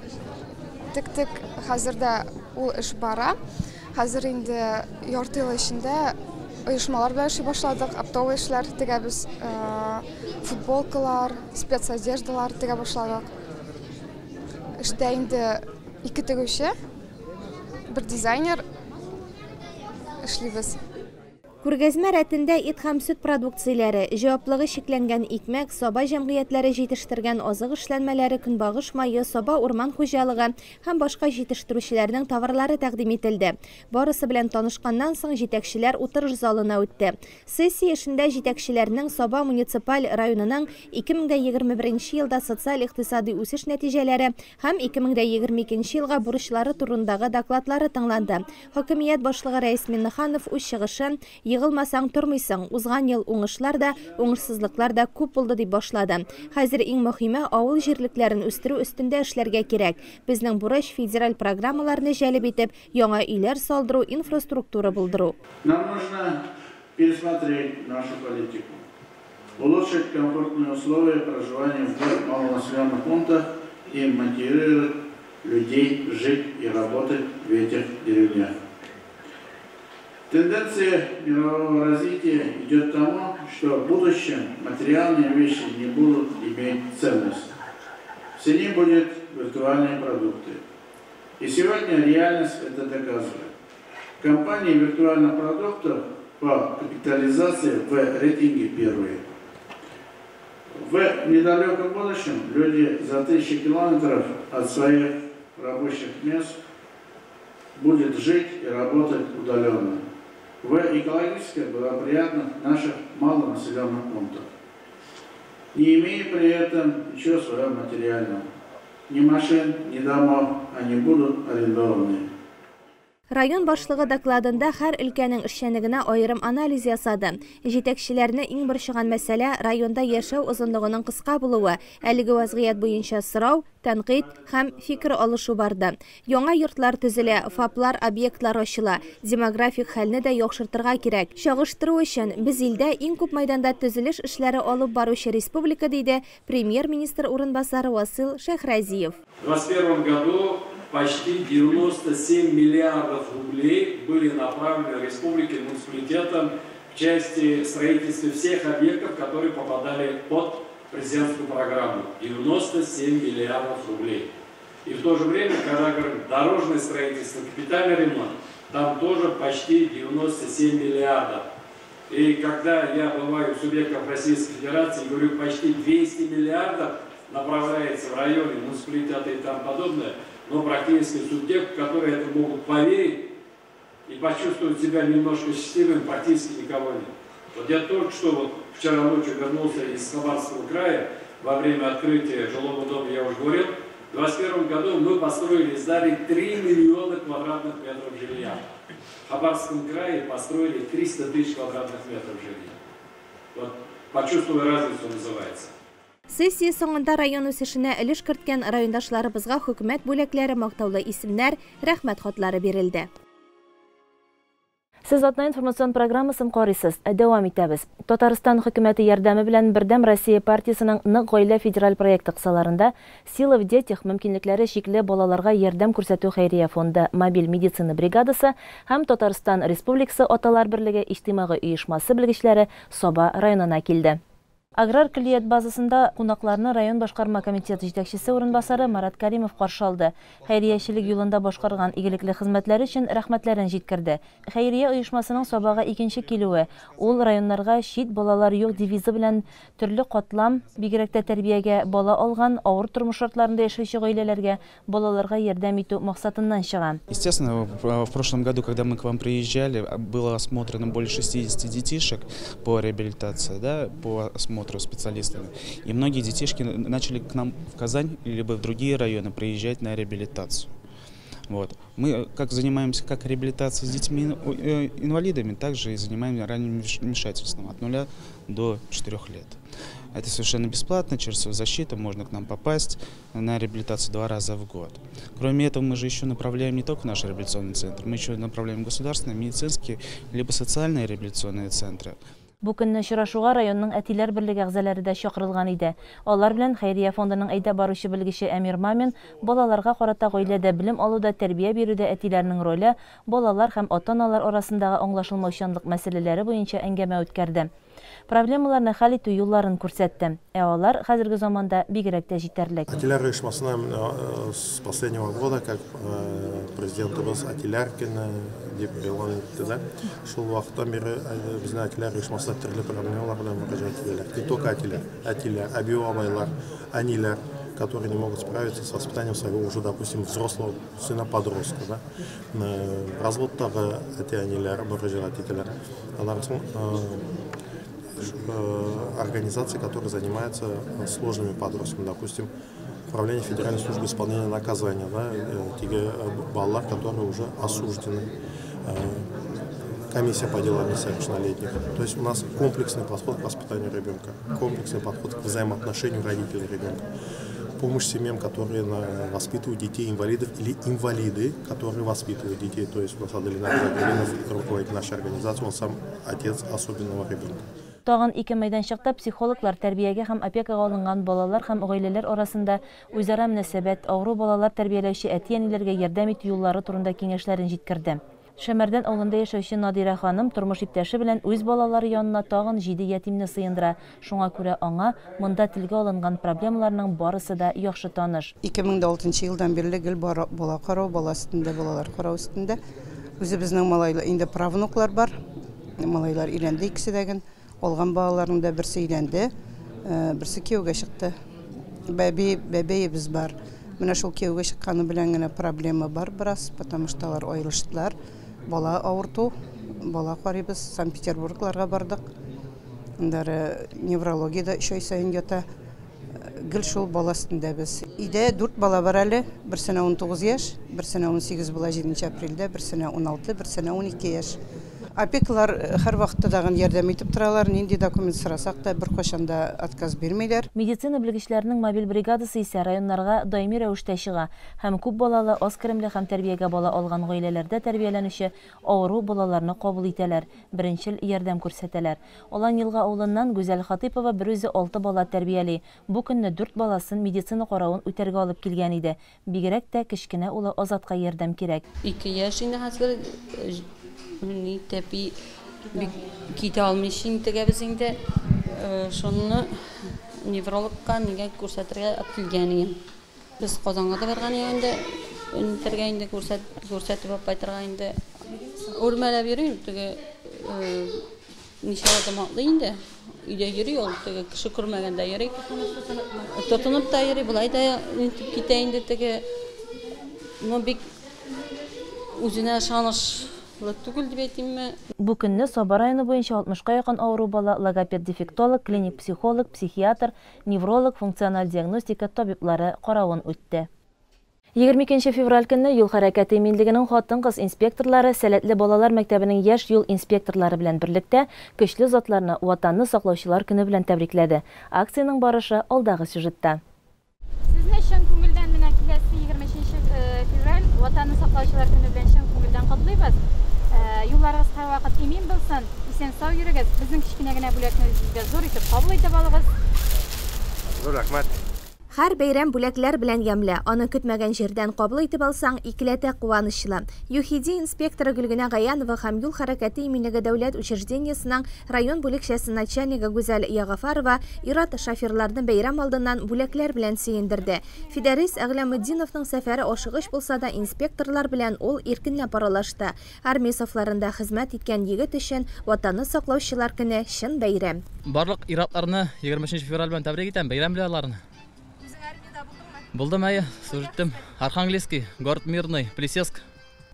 тик-тик хәзердә ул эш бара. Хәзер инде ярты ел эчендә оешмалар белән эшли башладык, оптовый эшләр тегәбез, футболкалар, спецодеждалар тегә башладык. Эштә инде 2 тегүче, 1 дизайнер эшлибез. Күргәзмә рәтендә ит һәм сөт продукцияләре, җаваплыгы шикләнгән икмәк, Соба җәмгыятьләре җитештергән азык эшләнмәләре, көнбагыш майы, Соба урман хуҗалыгы һәм башка җитештерүчеләрнең товарлары тәкъдим ителде. Барысы белән танышканнан соң җитәкчеләр утырыш залына үтте. Сессия эшендә җитәкчеләрнең Соба муниципаль районының 2021 елда социаль-икътисади үсеш нәтиҗәләре һәм 2022 елга бурычлары турындагы докладлары тыңланды. Хакимият башлыгы Рәис Миннеханов үз чыгышын Йығылмасаң тормыйсың. Узган ел уңышлар да, уңышсызлыклар да күп булды дип башлады. Хәзер иң мөһиме авыл җирлекләрен үстерү өстендә эшләргә кирәк. Безнең бурыч федераль программаларны җәлеп итеп, яңа өйләр салдыру, инфраструктура булдыру. Нам нужно пересмотреть нашу политику, улучшить комфортные условия проживания в малонаселенных пунктах и мотивировать людей жить и работать в этих деревнях. Тенденция мирового развития идет к тому, что в будущем материальные вещи не будут иметь ценность. В цене будут виртуальные продукты. И сегодня реальность это доказывает. Компании виртуальных продуктов по капитализации в рейтинге первые. В недалеком будущем люди за 1000 километров от своих рабочих мест будут жить и работать удаленно. В экологически благоприятных наших малонаселенных пунктах, не имея при этом ничего своего материального. Ни машин, ни домов, они будут арендованы. Район башлыгы докладында һәр өлкәнең эшчәнлегенә аерым анализ ясады. Җитәкчеләрне иң борчыган мәсьәлә районда яшәү озынлыгының кыска булуы. Әлеге вазгыять буенча сорау, тәнкыйть һәм фикер алышу барды. Яңа йортлар төзелә, ФАПлар, объектлар ачыла. Демографик хәлне дә яхшыртырга кирәк. Чагыштыру өчен без илдә иң күп майданда төзелеш эшләре алып баручы республика диде премьер-министр урынбасары Васил Шәһрәзиев. В 2021 году почти 97 миллиардов рублей были направлены республике, муниципалитетам в части строительства всех объектов, которые попадали под президентскую программу. 97 миллиардов рублей. И в то же время, когда говорим дорожное строительство, капитальный ремонт, там тоже почти 97 миллиардов. И когда я бываю в субъектах Российской Федерации, говорю, почти 200 миллиардов направляется в районе, муниципалитеты и тому подобное, но практически субъекты, которые это могут поверить и почувствовать себя немножко счастливым, практически никого нет. Вот я только что вчера ночью вернулся из Хабаровского края, во время открытия жилого дома, я уже говорил, в 2021 году мы построили и сдали 3 миллиона квадратных метров жилья. В Хабаровском крае построили 300 тысяч квадратных метров жилья. Вот почувствуй разницу называется. Сессия соңында район үсешенә өлеш керткән райондашларыбызга хөкүмәт бүләкләре, мактаулы исемнәр, рәхмәт хатлары бирелде. Сез атна информацион программасын карыйсыз. Дәвам итәбез. Татарстан хөкүмәте ярдәме белән Бердәм Россия партиясының Нык гаилә федераль проекты кысаларында Сила в детях мөмкинлекләре шикле балаларга ярдәм күрсәтү хәйрия фонды, мобиль медицина бригадасы һәм Татарстан Республикасы Аталар берлеге иҗтимагый оешмасы белгечләре Саба районына килде. Аграр көллият базасында кунакларны район башкарма комитеты җитәкчесе урынбасары Марат Каримов каршы алды. Хәйриячелек юлында башкарган игелекле хезмәтләре өчен рәхмәтләрен җиткерде. Хәйрия оешмасының Сабага икенче килүе, ул районнарга чит балалар юк девизы белән төрле катлам, бигрәк тә тәрбиягә бала алган, авыр тормыш шартларында яшәүче гаиләләргә балаларга ярдәм итү максатыннан чыга. Естественно, в прошлом году, когда мы к вам приезжали, было осмотрено более 60 детишек по реабилитации, да, по осмотру специалистами. И многие детишки начали к нам в Казань либо в другие районы приезжать на реабилитацию. Вот. Мы как занимаемся как реабилитацией с детьми-инвалидами, также и занимаемся ранним вмешательством от 0 до 4 лет. Это совершенно бесплатно, через защиту можно к нам попасть на реабилитацию 2 раза в год. Кроме этого, мы же еще направляем не только в наш реабилитационный центр, мы еще направляем государственные, медицинские, либо социальные реабилитационные центры. Бу көнне очрашуга районның әтиләр берлеге әгъзалары да чакырылган иде. Алар белән Хәйрия фондының әйдә баручы белгече Әмир Мамин балаларга карата гаиләдә белем алуда, тәрбия бирүдә әтиләрнең роле, балалар һәм ата-аналар арасындагы аңлашылмаучанлык мәсьәләләре буенча әңгәмә үткәрде. Проблемаларны хәл итү юлларын күрсәтте. Алар хәзерге заманда бигрәк тә җитәрлек. Әтиләр оешмасына с последнего года, как президентыбыз Әтиләр көне дип элан итте, шул вакыттан бери безнең әтиләр оешмасына төрле проблемалар белән мөрәҗәгать итәләр. Не только әтиләр, әби-абайлар, әниләр, которые не могут справиться с воспитанием своего уже, допустим, взрослого сына-подростка. Да? Разводтагы әти-әниләр мөрәҗәгать итәләр. Аларның организации, которые занимаются сложными подростками, допустим, Управление Федеральной службы исполнения наказания, да, те баллар, которые уже осуждены, комиссия по делам несовершеннолетних. То есть у нас комплексный подход к воспитанию ребенка, комплексный подход к взаимоотношению родителей и ребенка. Помощь семьям, которые воспитывают детей-инвалидов, или инвалиды, которые воспитывают детей. То есть у нас Аделина Казакулинов, руководитель нашей организации, он сам отец особенного ребенка. Тагын 2 мәйданчыкта психологлар тәрбиягә һәм опекага алынган балалар һәм гаиләләр арасында үзара мөнәсәбәт, авыру балалар тәрбияләүче әти-әниләргә ярдәм итү юллары турында киңәшләрен җиткерде. Шәмәрдән авылында яшәүче Надира ханым тормыш иптәше белән үз балалары янына тагын 7 ятимне сыендыра. Шуңа күрә аңа монда телгә алынган проблемаларның барысы да яхшы таныш. 2006 елдан бирле гел бала карау, бала өстендә, балалар карау өстендә. Үзебезнең малайлар, инде правнуклар бар. Малайлар өйләнде, икесе дә. Olgan bağlarının da birisi ilendi, birisi köyge çıktı. Bebeğimiz var. Mına şol köyge çıkanı bilen gene problemi var biraz. Потому что алар ayrılıştılar. Bala ağırtu, bala qaribız. Sankt-Peterburglarga bardık. Onları nevrologiyada şöy sayın yata. Gül şol balasında biz. İde 4 bala var ali. Bir sene 19 yaş, bir sene 18 bula 7 aprelde, bir sene 16, bir sene 12 yaş. Опекалар һәр вакытта дагы ярдәм итеп торалар, нинди документ сорасак та бер кашанда отказ бирмәйләр. Медицина белгечләренең мобиль бригадасы исә районнарга даими рәвештә чыга һәм күп балалы, аз керемле һәм тәрбиягә бала алган гаиләләрдә тәрбияләнүче авыру балаларны кабул итәләр, беренчел ярдәм күрсәтәләр. Алан елга авылыннан Гүзәл Хатипова 106 бала тәрбияли. Бу көнне 4 баласын медицина каравын үтәргә алып килгән иде. Бигрәк тә кечкенә улы Азатка ярдәм кирәк. 2 яшь инде хәзер Ni tepi kiti almışın tegabizinde şunu nevrologga nega ko'rsatirga atilganiyim. Biz Qozonga da bergan endi interganda ko'rsatib qaytarganda o'rmalab yurib tege nishada maqlayında uyda yürüyor tege kishi ko'rmaganda yuri to'tinib da yuri bulayda intib ketayinde tege nobik o'zina shanish Бу көнне Саба районы буенча 60-ка якын авыру бала логопед-дефектолог, клиник психолог, психиатр, невролог, функциональ диагностика табиблары каравын үтте. 22 февраль көнне юл хәрәкәте иминлегенең хатын-кыз инспекторлары сәләтле балалар мәктәбенең яшь юл инспекторлары белән берлектә көчле затларны ватанны саклаучылар көне белән тәбрикләде. Акциянең барышы алдагы сюжетта. Сезне чын күңелдән менә киләсе 23 февраль ватанны саклаучылар көне белән чын күңелдән котлыйбыз. Юлларыгыз һәр вакыт имин булсын, исән сау йөрегез. Безнең кичкенә генә бүләкне үзегезгә зур итеп кабул итеп алыгыз. Зур рәхмәт. Һәр бәйрәм бүләкләр белән ямлы. Аны көтмәгән җирдән кабул итеп алсаң, икеләтә куанычлы. ЮХИДИ инспекторы Гөлгенә Гаянова һәм юл хәрәкәте иминлеге дәүләт учреждениесенең район бүлекчәсе начальнигы Гүзәл Ягафарова ират шоферларны бәйрәм алдыннан бүләкләр белән сөендерде. Фидарис Әгъләметдиновның сәфәре ашыгыч булса да инспекторлар белән ул иркенләп аралашты. Армия сафларында хезмәт иткән егет өчен ватанны саклаучылар көне чын бәйрәм. Барлык иратларны 23 февраль белән тәбрик итәм, бәйрәм белән аларны. Булдым әйе, служиттем. Архангельский, город Мирный, Плесецк.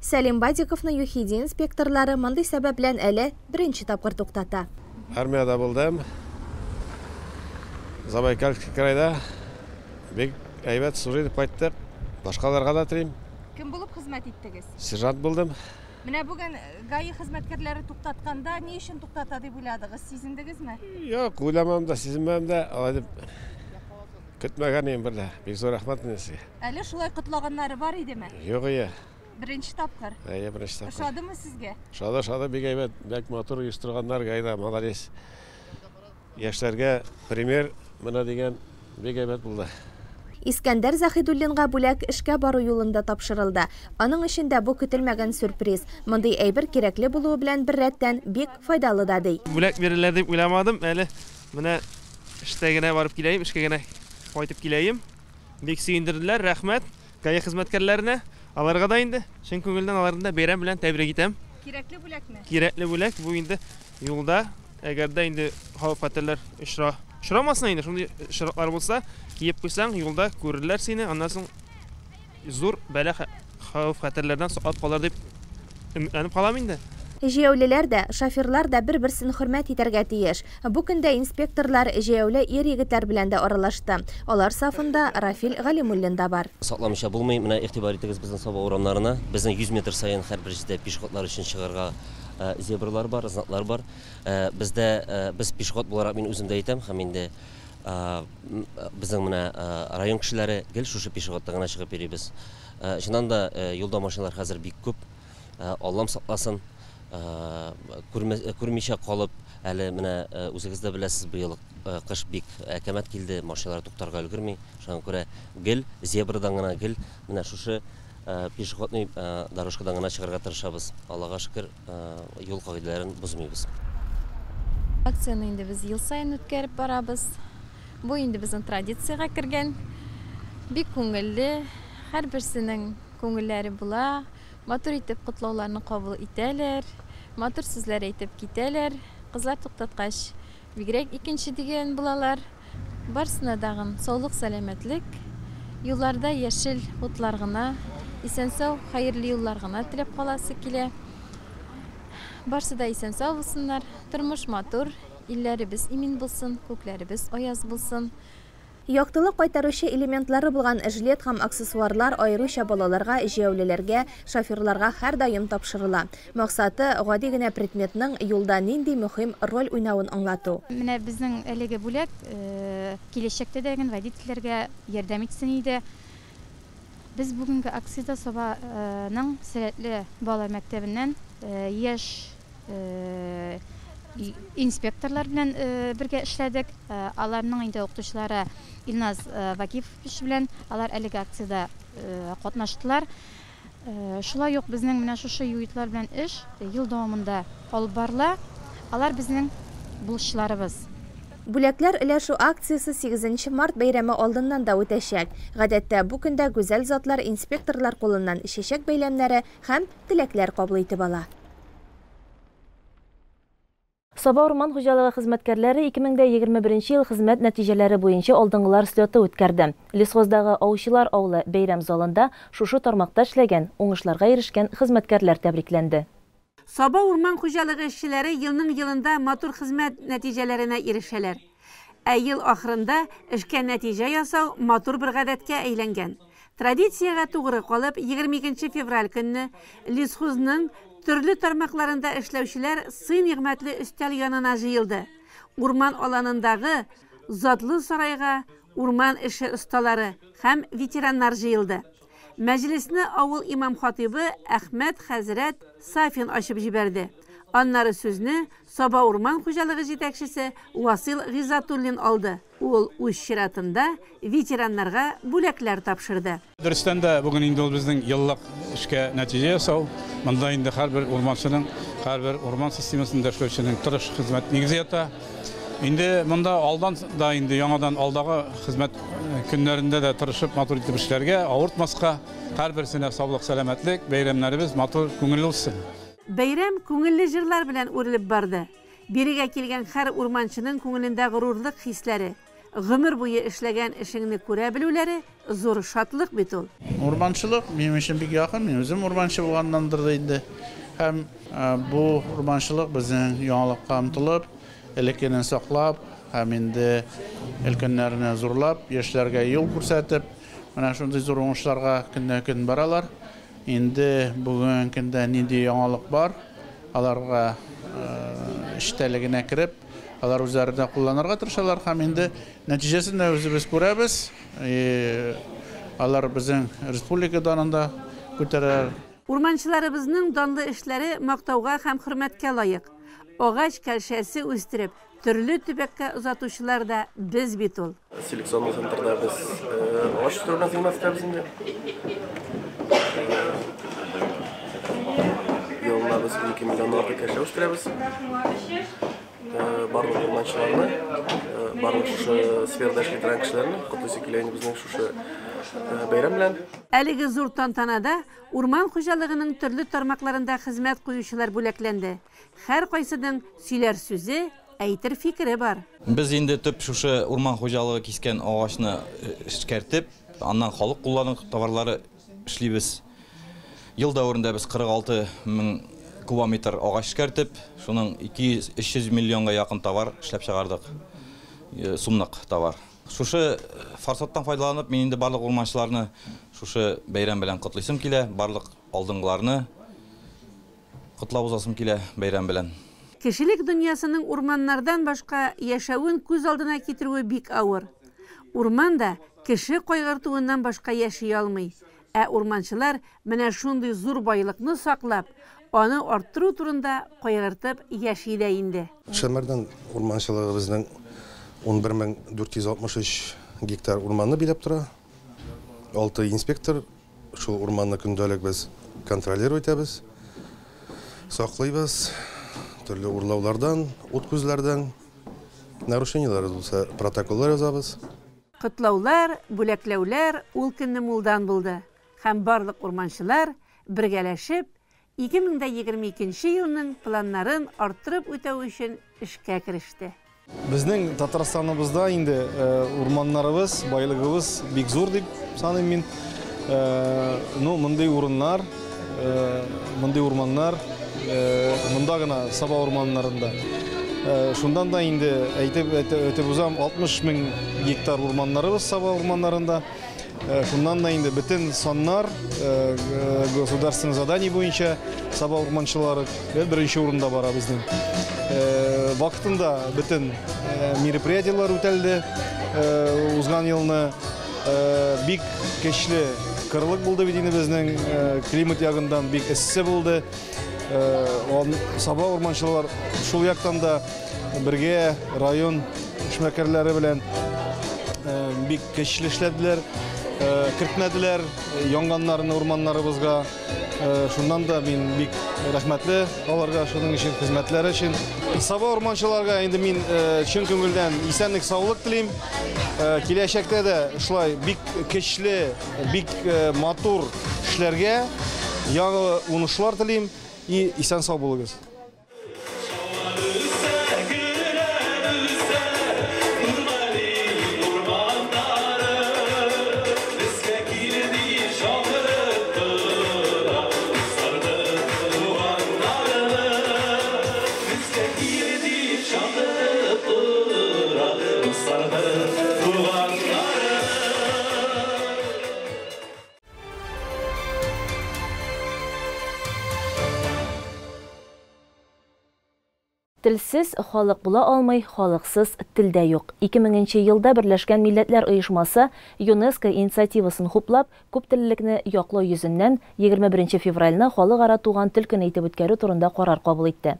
Сәлим Бадиковны ЮХИДИ инспекторлары мондый сәбәп белән әле беренче тапкыр туктата. Армияда булдым. Забайкальский крайда бик әйбәт служить итеп кайттык. Башкаларга да телим. Кем булып хезмәт иттегез? Сержант булдым. Менә бүген ГАИ хезмәткәрләре туктатканда ни өчен туктата дип уйладыгыз? Сизендегезме? Юк, уйламам да, сизенмәм дә, алай дип көтмәгән идем бер дә. Бик зур рәхмәт сезгә. Әле шулай котлаганнары бар идеме? Юк, ия. Беренче тапкыр. Әйе, беренче тапкыр. Ошадымы сезгә? Шады, бик әйбәт, бик матур оештырганнар ГАИда, молодец. Яшьләргә пример менә дигән бик әйбәт булды. Искәндәр Захидуллинга бүләк эшкә бару юлында тапшырылды. Аның эшендә бу көтелмәгән сюрприз. Мондый әйбер кирәкле булуы белән бер рәттән бик файдалы да ди. Бүләк биреләр дип уйламадым. Әле менә эштә генә барып киләем, эшкә генә кайтып киләем. Бик сөендерделәр, рәхмәт. ГАИ хезмәткәрләренә, аларга да инде чын күңелдән аларны да бәйрәм белән тәбрик итәм. Кирәкле бүләкме? Кирәкле бүләк. Бу инде юлда, әгәр дә инде хавф-хәтерләр очрамасын инде, шундый шартлар булса, киеп куйсаң, юлда күрерләр сине, аннан соң зур бәла хавф-хәтерләрдән саклап калар дип өметләнеп калам инде. Җәяүлеләр дә, шоферлар да бер-берсен хөрмәт итәргә тиеш. Бу көндә инспекторлар җәяүле ир-егетләр белән дә аралашты. Алар сафында Рафил Галимуллин да бар. Сакламыйча булмый, менә игътибар итегез безнең Саба урамнарына. Безнең 100 метр сайын һәрбер җирдә пешеходлар өчен чыгарга зебрлар бар, знаклар бар. Без пешеход буларак мин үзем дә әйтәм, һәм инде безнең менә район кешеләре гел шушы пешеходта гына чыгып йөрибез. Чыннан да юлда машиналар хәзер бик күп. Аллам сакласын, күрмичә калып, әле менә үзегез дә беләсез, быел кыш бик әкәмәт килде, машиналар туктарга өлгерми. Шуңа күрә гел зебрадан гына гел менә шушы пешеходный дорожкадан гына чыгарга тырышабыз. Аллага шөкер, юл кагыйдәләрен бозмыйбыз. Акцияны инде без ел сайын үткәреп барабыз. Бу инде безнең традициягә кергән. Бик күңелле, һәрберсенең күңелләре була. Матур итеп котлауларны кабул итәләр, матур сүзләр әйтеп китәләр. Кызлар туктаткач, бигрәк икенче дигән булалар. Барсына дагын саулык, сәламәтлек, юлларда яшел утлар гына, исән-сау, хәерле юллар гына теләп каласы килә. Барсы да исән-сау булсыннар, тормыш матур, илләребез имин булсын, күкләребез аяз булсын. Яктылык кайтаручы элементлары булган жилет һәм аксессуарлар аеруча балаларга, җәяүлеләргә, шоферларга һәр даим тапшырыла. Максаты гади генә предметның юлда нинди мөһим роль уйнавын аңлату. Менә безнең әлеге бүләк киләчәктә дә водительләргә ярдәм итсен иде. Без бүгенге акциядә Сабаның сәләтле бала мәктәбеннән яшь инспекторлар белән бергә эшләдек. Аларның инде укытучылары Илназ Вакифович белән алар әлеге акциядә катнаштылар. Шулай ук безнең менә шушы юитлар белән эш ел дәвамында алып барыла. Алар безнең булышчыларыбыз. Бүләкләр өләшү акциясы 8 март бәйрәме алдыннан да үтәчәк. Гадәттә бу көндә гүзәл затлар инспекторлар кулыннан чәчәк бәйләмнәре һәм теләкләр кабул итеп ала. Саба урман хуҗалыгы хезмәткәрләре 2021 ел хезмәт нәтиҗәләре буенча алдынгылар слеты үткәрде. Лесхоздагы аучылар авылы бәйрәм залында шушы тармакта эшләгән, уңышларга ирешкән хезмәткәрләр тәбрикләнде. Саба урман хуҗалыгы эшчеләре елның-елында матур хезмәт нәтиҗәләренә ирешәләр. Ел ахырында эшкә нәтиҗә ясау матур бер гадәткә әйләнгән. Традициягә тугры калып, 22 февраль көнне лесхозның төрле тармакларында эшләүчеләр сый-нигъмәтле өстәл янына җыелды. Урман аланындагы затлы сарайга урман эше осталары һәм ветераннар җыелды. Мәҗлесне авыл имам хатибы Әхмәт хәзрәт Сафин ачып җибәрде. Аннары сүзне Саба урман хуҗалыгы җитәкчесе Васил Гизатуллин алды. Ул үз чиратында ветераннарга бүләкләр тапшырды. Дөрестән дә бүген инде ул безнең еллык эшкә нәтиҗә ясау. Монда инде һәрбер урманчының, һәрбер урман системасында эшләүченең тырыш хезмәт нигезе ята. Инде монда алдан да инде яңадан алдагы хезмәт көннәрендә дә тырышып матур итеп эшләргә, авыртмаска, һәрберсенә саулык, сәламәтлек, бәйрәмнәребез матур, күңелле үтсен. Бәйрәм күңелле җырлар белән үрелеп барды. Бирегә килгән һәр урманчының күңелендә горурлык хисләре, гомер буе эшләгән эшеңне күрә белүләре зур шатлык бит ул. Урманчылык минем өчен бик якын, мин үзем урманчы булганнандыр да инде. Һәм бу урманчылык безнең яңалыкка омтылып, элеккенен саклап, һәм инде өлкәннәрне зурлап, яшьләргә юл күрсәтеп, менә шундый зур уңышларга көннән-көн баралар. Инде бүген көндә нинди яңалык бар, аларга эштәлегенә кирип, алар үзләрендә кулланырга тырышалар һәм инде нәтиҗәсен дә үзебез күрәбез. Алар безнең республика данында күтәрәләр. Урманчыларыбызның данлы эшләре мактауга һәм хөрмәткә лаек. Агач кәлшәсе үстереп, төрле төбәккә озатучылар да без бит ул. Селекционный центрда без агач үстерү хезмәт итәбез инде. Елына без 2 миллион кәлшә үстерәбез. Барлык урманчыларны, барлык шушы сферада эшләгән кешеләрне котлыйсы килә безнең шушы бәйрәм белән. Әлеге зур тантанада урман хуҗалыгының төрле тармакларында хезмәт куючылар бүләкләнде. Һәр кайсының сөйләр сүзе, әйтер фикере бар. Без инде төп шушы урман хуҗалыгы кискән агачны эшкәртеп, аннан халык куллану товарлары эшлибез. Ел дәврендә без 46 мең кубометр агач эшкәртеп, шуның 200-300 миллионга якын товар эшләп чыгардык. Сумлык товар. Шушы форсаттан файдаланып, мин инде барлык урманчыларны шушы бәйрәм белән котлыйсым килә, барлык алдынгыларны котлап узасым килә бәйрәм белән. Кешелек дөньясының урманнардан башка яшәвен күз алдына китерүе бик авыр. Урман да кеше кайгыртуыннан башка яши алмый. Ә урманчылар менә шундый зур байлыкны саклап, аны арттыру турында кайгыртып яши дә инде. Шәмәрдән урманчылыгы безнең 11463 гектар урманны биләп тора. 6 инспектор шул урманны көндәлек без контролировать итәбез. Саклыйбыз. Төрле урлаулардан, ут күзләрдән нарушениялар булса протоколлар язабыз. Котлаулар, бүләкләүләр ул көнне мулдан булды. Һәм барлык урманчылар бергәләшеп 2022 елның планнарын арттырып үтәү өчен эшкә кереште. Безнең Татарстаныбызда инде урманнарыбыз, байлыгыбыз бик зур дип саныйм мин. Мондый урыннар, мондый урманнар монда гына Саба урманнарында. Шундан да инде әйтеп узам 60 000 гектар урманнарыбыз Саба урманнарында. Шундан да инде бөтен саннар государственный задание буенча Саба урманчылары беренче урында бара безнең. Вакытында бөтен мероприятиялар үтәлде. Узган елны бик көчле кырлык булды бит инде безнең климат ягындан бик эссе булды. Саба урманчылар шул яктан да бергә район эшмәкәрләре белән бик көчле эшләделәр, кертмәделәр янгыннарны урманнарыбызга. Шуннан да мин бик рәхмәтле аларга шуның өчен хезмәтләре өчен. Саба урманчыларга инде мин чын күңелдән исәнлек, саулык телим. Киләчәктә дә шулай бик көчле, бик матур эшләргә яңа уңышлар телим. И исән сау булыгыз. Телсез халык була алмый, халыксыз телдә юк. 2000 елда Берләшкән Милләтләр оешмасы ЮНЕСКО инициативасын хуплап, күптеллекне яклау йөзеннән 21 февральне халыкара туган тел көне итеп үткәрү турында карар кабул итте.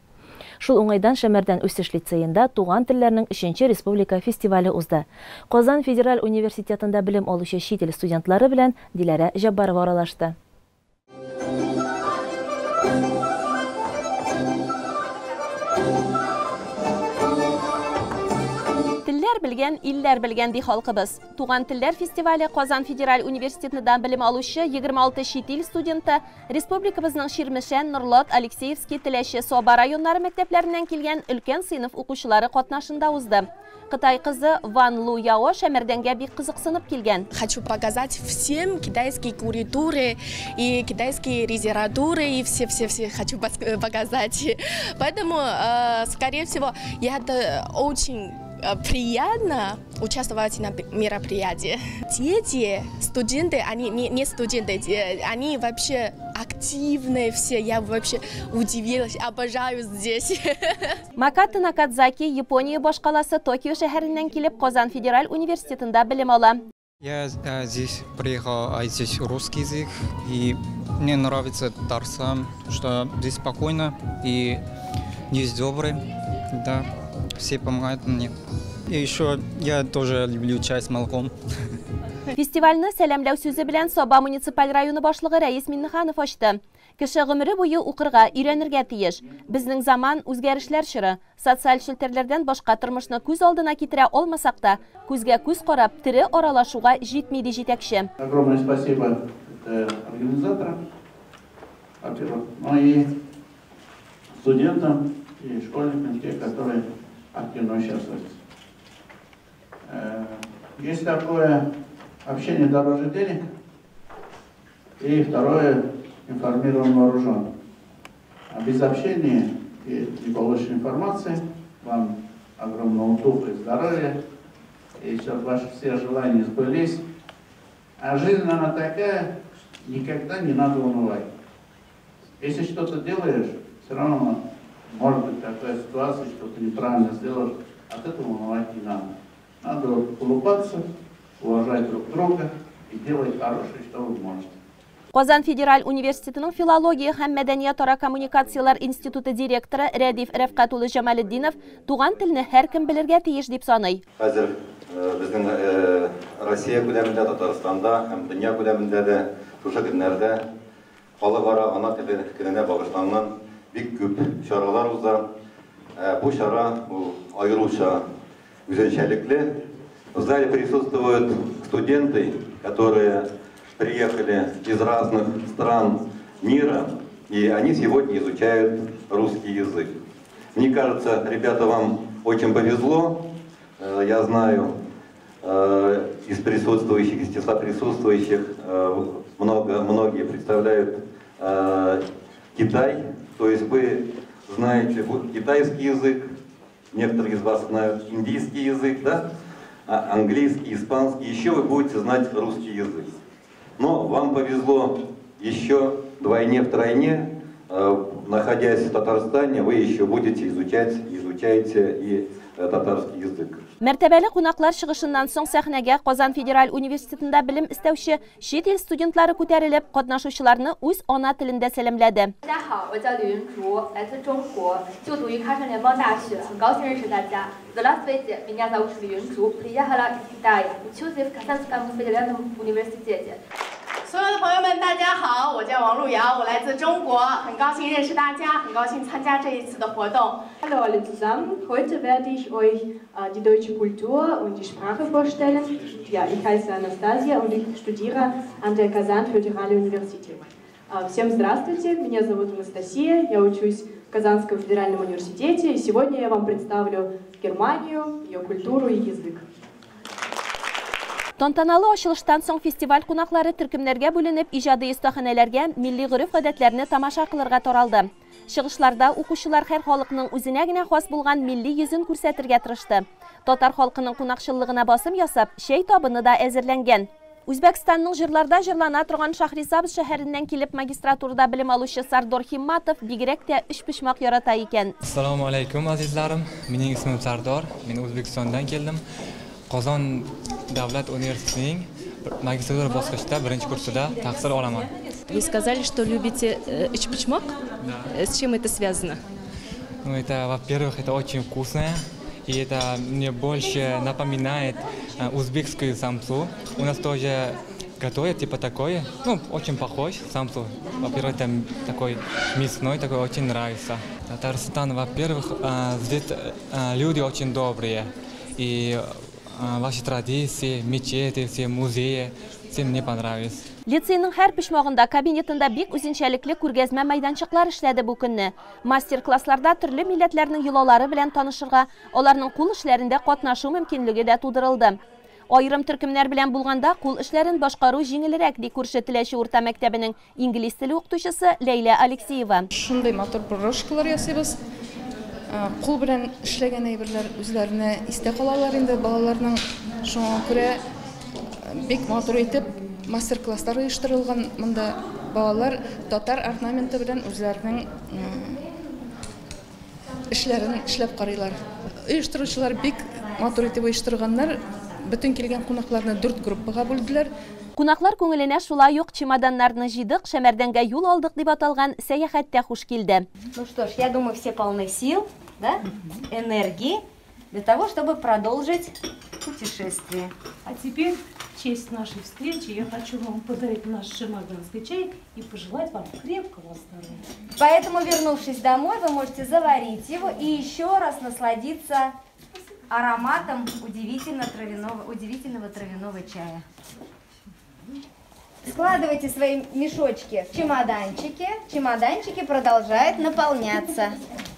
Шул уңайдан Шәмәрдән үсеш лицейында туган телләрнең 3-нче республика фестивале узды. Казан Федераль университетында белем алучы чит ил студентлары белән Диләрә Җаббарова аралашты. Телләр белгән, илләр белгән ди халкыбыз. Туган телләр фестивале Казан Федераль университетында белем алучы 26 чит ил студенты республикабызның Ширмешән, Норлат, Алексеевский, Теләче, Соба районнары мәктәпләреннән килгән өлкән сыйныф укучылары катнашында узды. Кытай кызы Ван Лу Яо Шәмәрдәнгә бик кызыксынып килгән. Хочу показать всем китайские культуры и китайские литературы и все хочу показать. Поэтому, скорее всего, это очень приятно участвовать на мероприятии. Дети, студенты, они не студенты, они вообще активные все. Я вообще удивилась, обожаю здесь. Маката Накадзаки, Япония башкаласы Токио шәһәреннән килеп Казан Федераль университетында белем ала. Я здесь приехал изучать русский язык, и мне нравится Татарстан, что здесь спокойно и здесь добрый, да. Все помогают мне. И еще я тоже люблю чай с молоком. Фестивальны сәламләү сүзе белән Саба муниципаль районы башлыгы Рәис Миннеханов ачты. Кеше гомере буе укырга, өйрәнергә тиеш. Безнең заман үзгәрешләр чоры. Социаль челтәрләрдән башка тормышны күз алдына китерә алмасак та, күзгә күз карап, тере аралашуга җитми ди җитәкче. Огромное спасибо организаторам, во-первых, но и студентам и школьникам, те, которые активно участвуют. Есть такое общение дороже денег, и второе информирован вооружен. А без общения и не получишь информации, вам огромного духа и здоровья, и чтобы ваши все желания сбылись. А жизнь она такая, никогда не надо унывать. Если что-то делаешь, все равно может быть такая ситуация, что ты неправильно сделаешь, от этого волновать не надо. Надо улыбаться, уважать друг друга и делать хорошее, что вы можете. Qozan Federal Universitetining Filologiya һәм мәдәният ара коммуникациялар институты директоры Рәдиф Рәфкатулы Җамалетдинов туган телне һәркем белергә тиеш дип саный. Хәзер безнең Россия күләмендә, Татарстанда һәм дөнья күләмендә дә шушы көннәрдә халыкара ана теле көненә багышланган бик күп чаралар уза. Бу чара аеруча үзенчәлекле. В зале присутствуют студенты, которые приехали из разных стран мира, и они сегодня изучают русский язык. Мне кажется, ребята, вам очень повезло. Я знаю, из присутствующих, из числа присутствующих, многие представляют Китай. То есть вы знаете китайский язык, некоторые из вас знают индийский язык, да? Английский, испанский. Еще вы будете знать русский язык. Но вам повезло еще вдвойне, находясь в Татарстане, вы еще будете изучаете и татарский язык. Мәртәбәле кунаклар чыгышыннан соң сәхнәгә Казан Федераль университетында белем истәүче чит ил студентлары күтәрелеп, катнашучыларны үз ана телендә сәламләде. 大家好，我叫李云竹，来自中国，就读于喀山联邦大学，很高兴认识大家。Здравствуйте, меня зовут Ли Юнчжу, приехала из Китая, учусь в Казанском федеральном университете. 所有的朋友们，大家好，我叫王璐瑶，我来自中国，很高兴认识大家，很高兴参加这一次的活动。Hallo alle zusammen, heute werde ich euch die deutsche Kultur und die Sprache vorstellen. Ja, ich heiße Anastasia und ich studiere an der Казан Федеральной Universität. Всем здравствуйте, меня зовут Анастасия, я учусь в Казанском федеральном университете, и сегодня я вам представлю Германию, ее культуру и язык. Тантаналы ачылыштан соң фестиваль кунаклары төркемнәргә бүленеп, иҗади остаханәләргә, милли гореф-гадәтләрне тамаша кылырга таралды. Чыгышларда укучылар һәр халыкның үзенә генә хас булган милли йөзен күрсәтергә тырышты. Татар халкының кунакчыллыгына басым ясап, чәй табыны да әзерләнгән. Үзбәкстанның җырларда җырлана торган Шахрисабз шәһәреннән килеп магистратурада белем алучы Сардор Химматов бигрәк тә эш пешмак ярата икән. Assalomu alaykum azizlarim. Mening ismim Sardor. Men O'zbekistondan keldim. Qozon davlat universitetining magistratura bosqichida birinchi kursida tahsil olaman. Вы сказали, что любите эчпичмак? Да. С чем это связано? Ну, это, во-первых, это очень вкусное. И это мне больше напоминает узбекскую самсу. У нас тоже готовят типа такое, ну, очень похож самсу. Во-первых, это такой мясной, такой очень нравится. Татарстан, во-первых, здесь люди очень добрые. И ваши традиции, мечети, все музеи, все мне понравились. Лицейның һәр пешмагында кабинетында бик үзенчәлекле күргәзмә мәйданчыклар эшләде бу көнне. Мастер-классларда төрле милләтләрнең йолалары белән танышырга, аларның кул эшләрендә катнашу мөмкинлеге дә тудырылды. Айрым төркемнәр белән булганда кул эшләрен башкару җиңелрәк ди күрсәтеләче урта мәктәбенең инглиз теле укытучысы Ләйлә Алексеева. Шундый матур брошкалар ясыйбыз. Кул белән эшләгән әйберләр үзләренә истә калалар инде балаларның. Шуңа күрә бик матур итеп мастер-класслар оештырылган. Монда балалар татар орнаменты белән үзләренең эшләрен эшләп карыйлар. Оештыручылар бик матур итеп оештырганнар. Бүтән килгән кунакларны 4 группага бүлделәр. Кунаклар күңеленә шулай ук чемоданнарны җыйдык, Шәмәрдәнгә юл алдык дип аталган сәяхәттә хуш килде. Ну что ж, я думаю, все полны сил, да, энергии для того, чтобы продолжить путешествие. А теперь, в честь нашей встречи, я хочу вам подарить наш шемарданский чай и пожелать вам крепкого здоровья. Поэтому, вернувшись домой, вы можете заварить его и еще раз насладиться ароматом удивительного травяного чая. Складывайте свои мешочки в чемоданчики. Чемоданчики продолжают наполняться.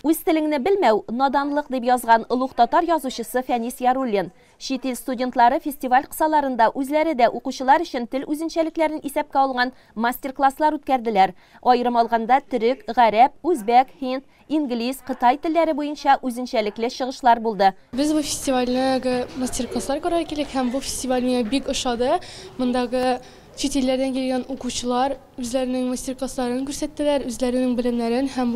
Үз телеңне белмәү наданлык дип язган улуг татар язучысы Фәнис Яруллин. Чит ил студентлары фестиваль кысаларында үзләре дә укучылар өчен тел үзенчәлекләрен исәпкә алган мастер-класслар үткәрделәр. Аерым алганда төрек, гарәп, үзбәк, һинд, инглиз, кытай телләре буенча үзенчәлекле чыгышлар булды. Без бу фестивальдәге мастер-класслар күрә килек һәм бу фестиваль миңа бик ошады. Мондагы Çet illerden gelgen okuşçular üzlerinin masterclasslarını gösterdiler, üzlerinin bilimlerini hem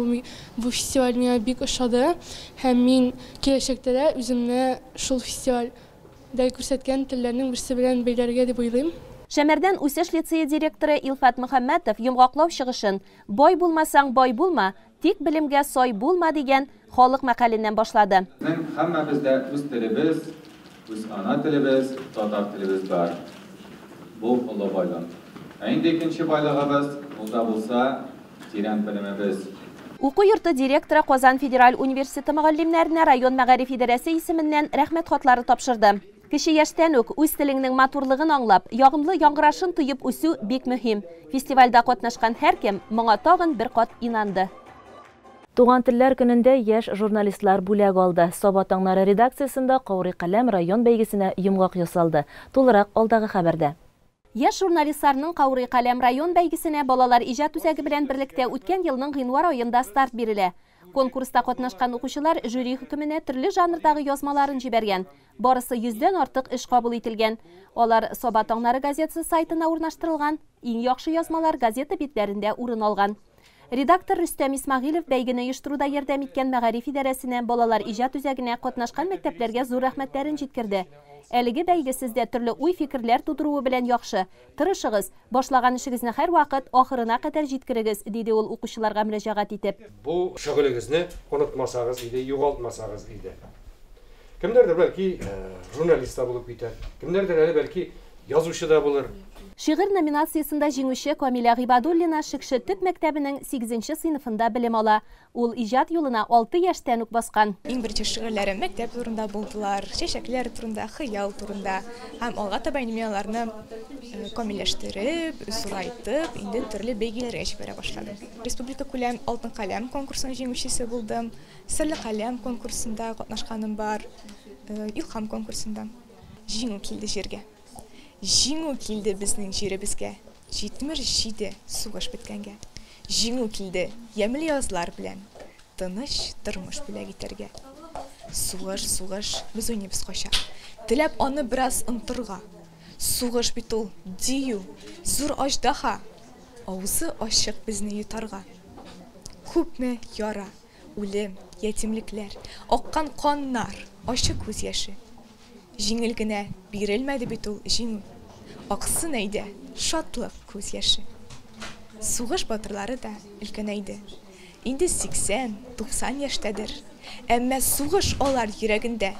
bu festival meni bek ışadı. Hem men kelешekte de özümne şol festivalda göstergen tillerinin birisi bilen beylerge dep oylayım. Şemerden Үсеш лицейі директоры Илфат Мөхәммәтов йомғаклау шығышын «Бой булмасаң, бой булма, тик білімге сой булма» деген халық мәқәленнән башлады. Bizim hammamizda o'z tilimiz, o'z ana tilimiz, tatar tilimiz var. Bu Allah baylan. Endi ikinci baylığımız olda bulsa, tiren bilimimiz. Уку йорты директоры Казан федераль университеты мөгаллимнәренә район мәгариф идарәсе исеменнән рәхмәт хатлары тапшырды. Кеше яшьтән үк үз теленең матурлыгын аңлап, ягымлы яңгырашын тоеп үсү бик мөһим. Фестивальдә катнашкан һәркем моңа тагын бер кат инанды. Туган телләр көнендә яшь журналистлар бүләк алды. Сабат аңнары редакциясында Каурый каләм район бәйгесенә йомгак ясалды. Тулырак алдагы хәбәрдә. Яшь журналистларның Каурый каләм район бәйгесенә балалар иҗат үзәге белән берлектә үткән елның гыйнвар аенда старт бирелә. Конкурста катнашкан укучылар жюри хөкеменә төрле жанрдагы язмаларын җибәргән. Барысы 100дән артык эш кабул ителгән. Алар Сабат аңнары газетасы сайтына урнаштырылган. Иң яхшы язмалар газета битләрендә урын алган. Редактор Рөстәм Исмагыйлов бәйгене оештыруда ярдәм иткән мәгариф идарәсенә, балалар иҗат үзәгенә катнашкан мәктәпләргә зур рәхмәтләрен җиткерде. Әлеге бәйге сездә төрле уй-фикерләр тудыруы белән яхшы. Тырышыгыз, башлаган эшегезне һәр вакыт ахырына кадәр җиткерегез, диде ул укучыларга мөрәҗәгать итеп. Бу шөгылегезне онытмасагыз иде, югалтмасагыз иде. Кемдердер бәлки журналист та булып китәр, кемдердер әле бәлки язучы да булыр. Шигырь номинациясында җиңүче Камилә Гыйбадуллина Шикше төп мәктәбенең 8нче сыйныфында белем ала. Ул иҗат юлына 6 яшьтән үк баскан. Иң беренче шигырьләрем мәктәп турында булдылар, чәчәкләр турында, хыял турында. Һәм алга таба инде аларны камилләштереп, зурайтып, инде төрле бәйгеләргә җибәрә башладым. Республика күләм алтын каләм конкурсының җиңүчесе булдым. Серле каләм конкурсында катнашканым бар. Илһам конкурсында җиңү килде җиргә. Җиңү килде безнең җиребезгә. 77 сугыш биткәнгә. Җиңү килде ямьле язлар белән. Тыныч тормыш бүләк итәргә. Сугыш, без уйныйбыз кача. Теләп аны бераз онтырга. Сугыш бит ул дию, зур аждаһа. Авызы ачык безне йотарга. Күпме яра, үлем, ятимлекләр, аккан каннар, ачык күз яше. Җиңел генә бирелмәде бит ул җиңү. Аксын әйдә, шатлык күз яше. Сугыш батырлары да өлкәнәйде. Инде 80-90 яшьтәдер. Әмма сугыш алар йөрәгендә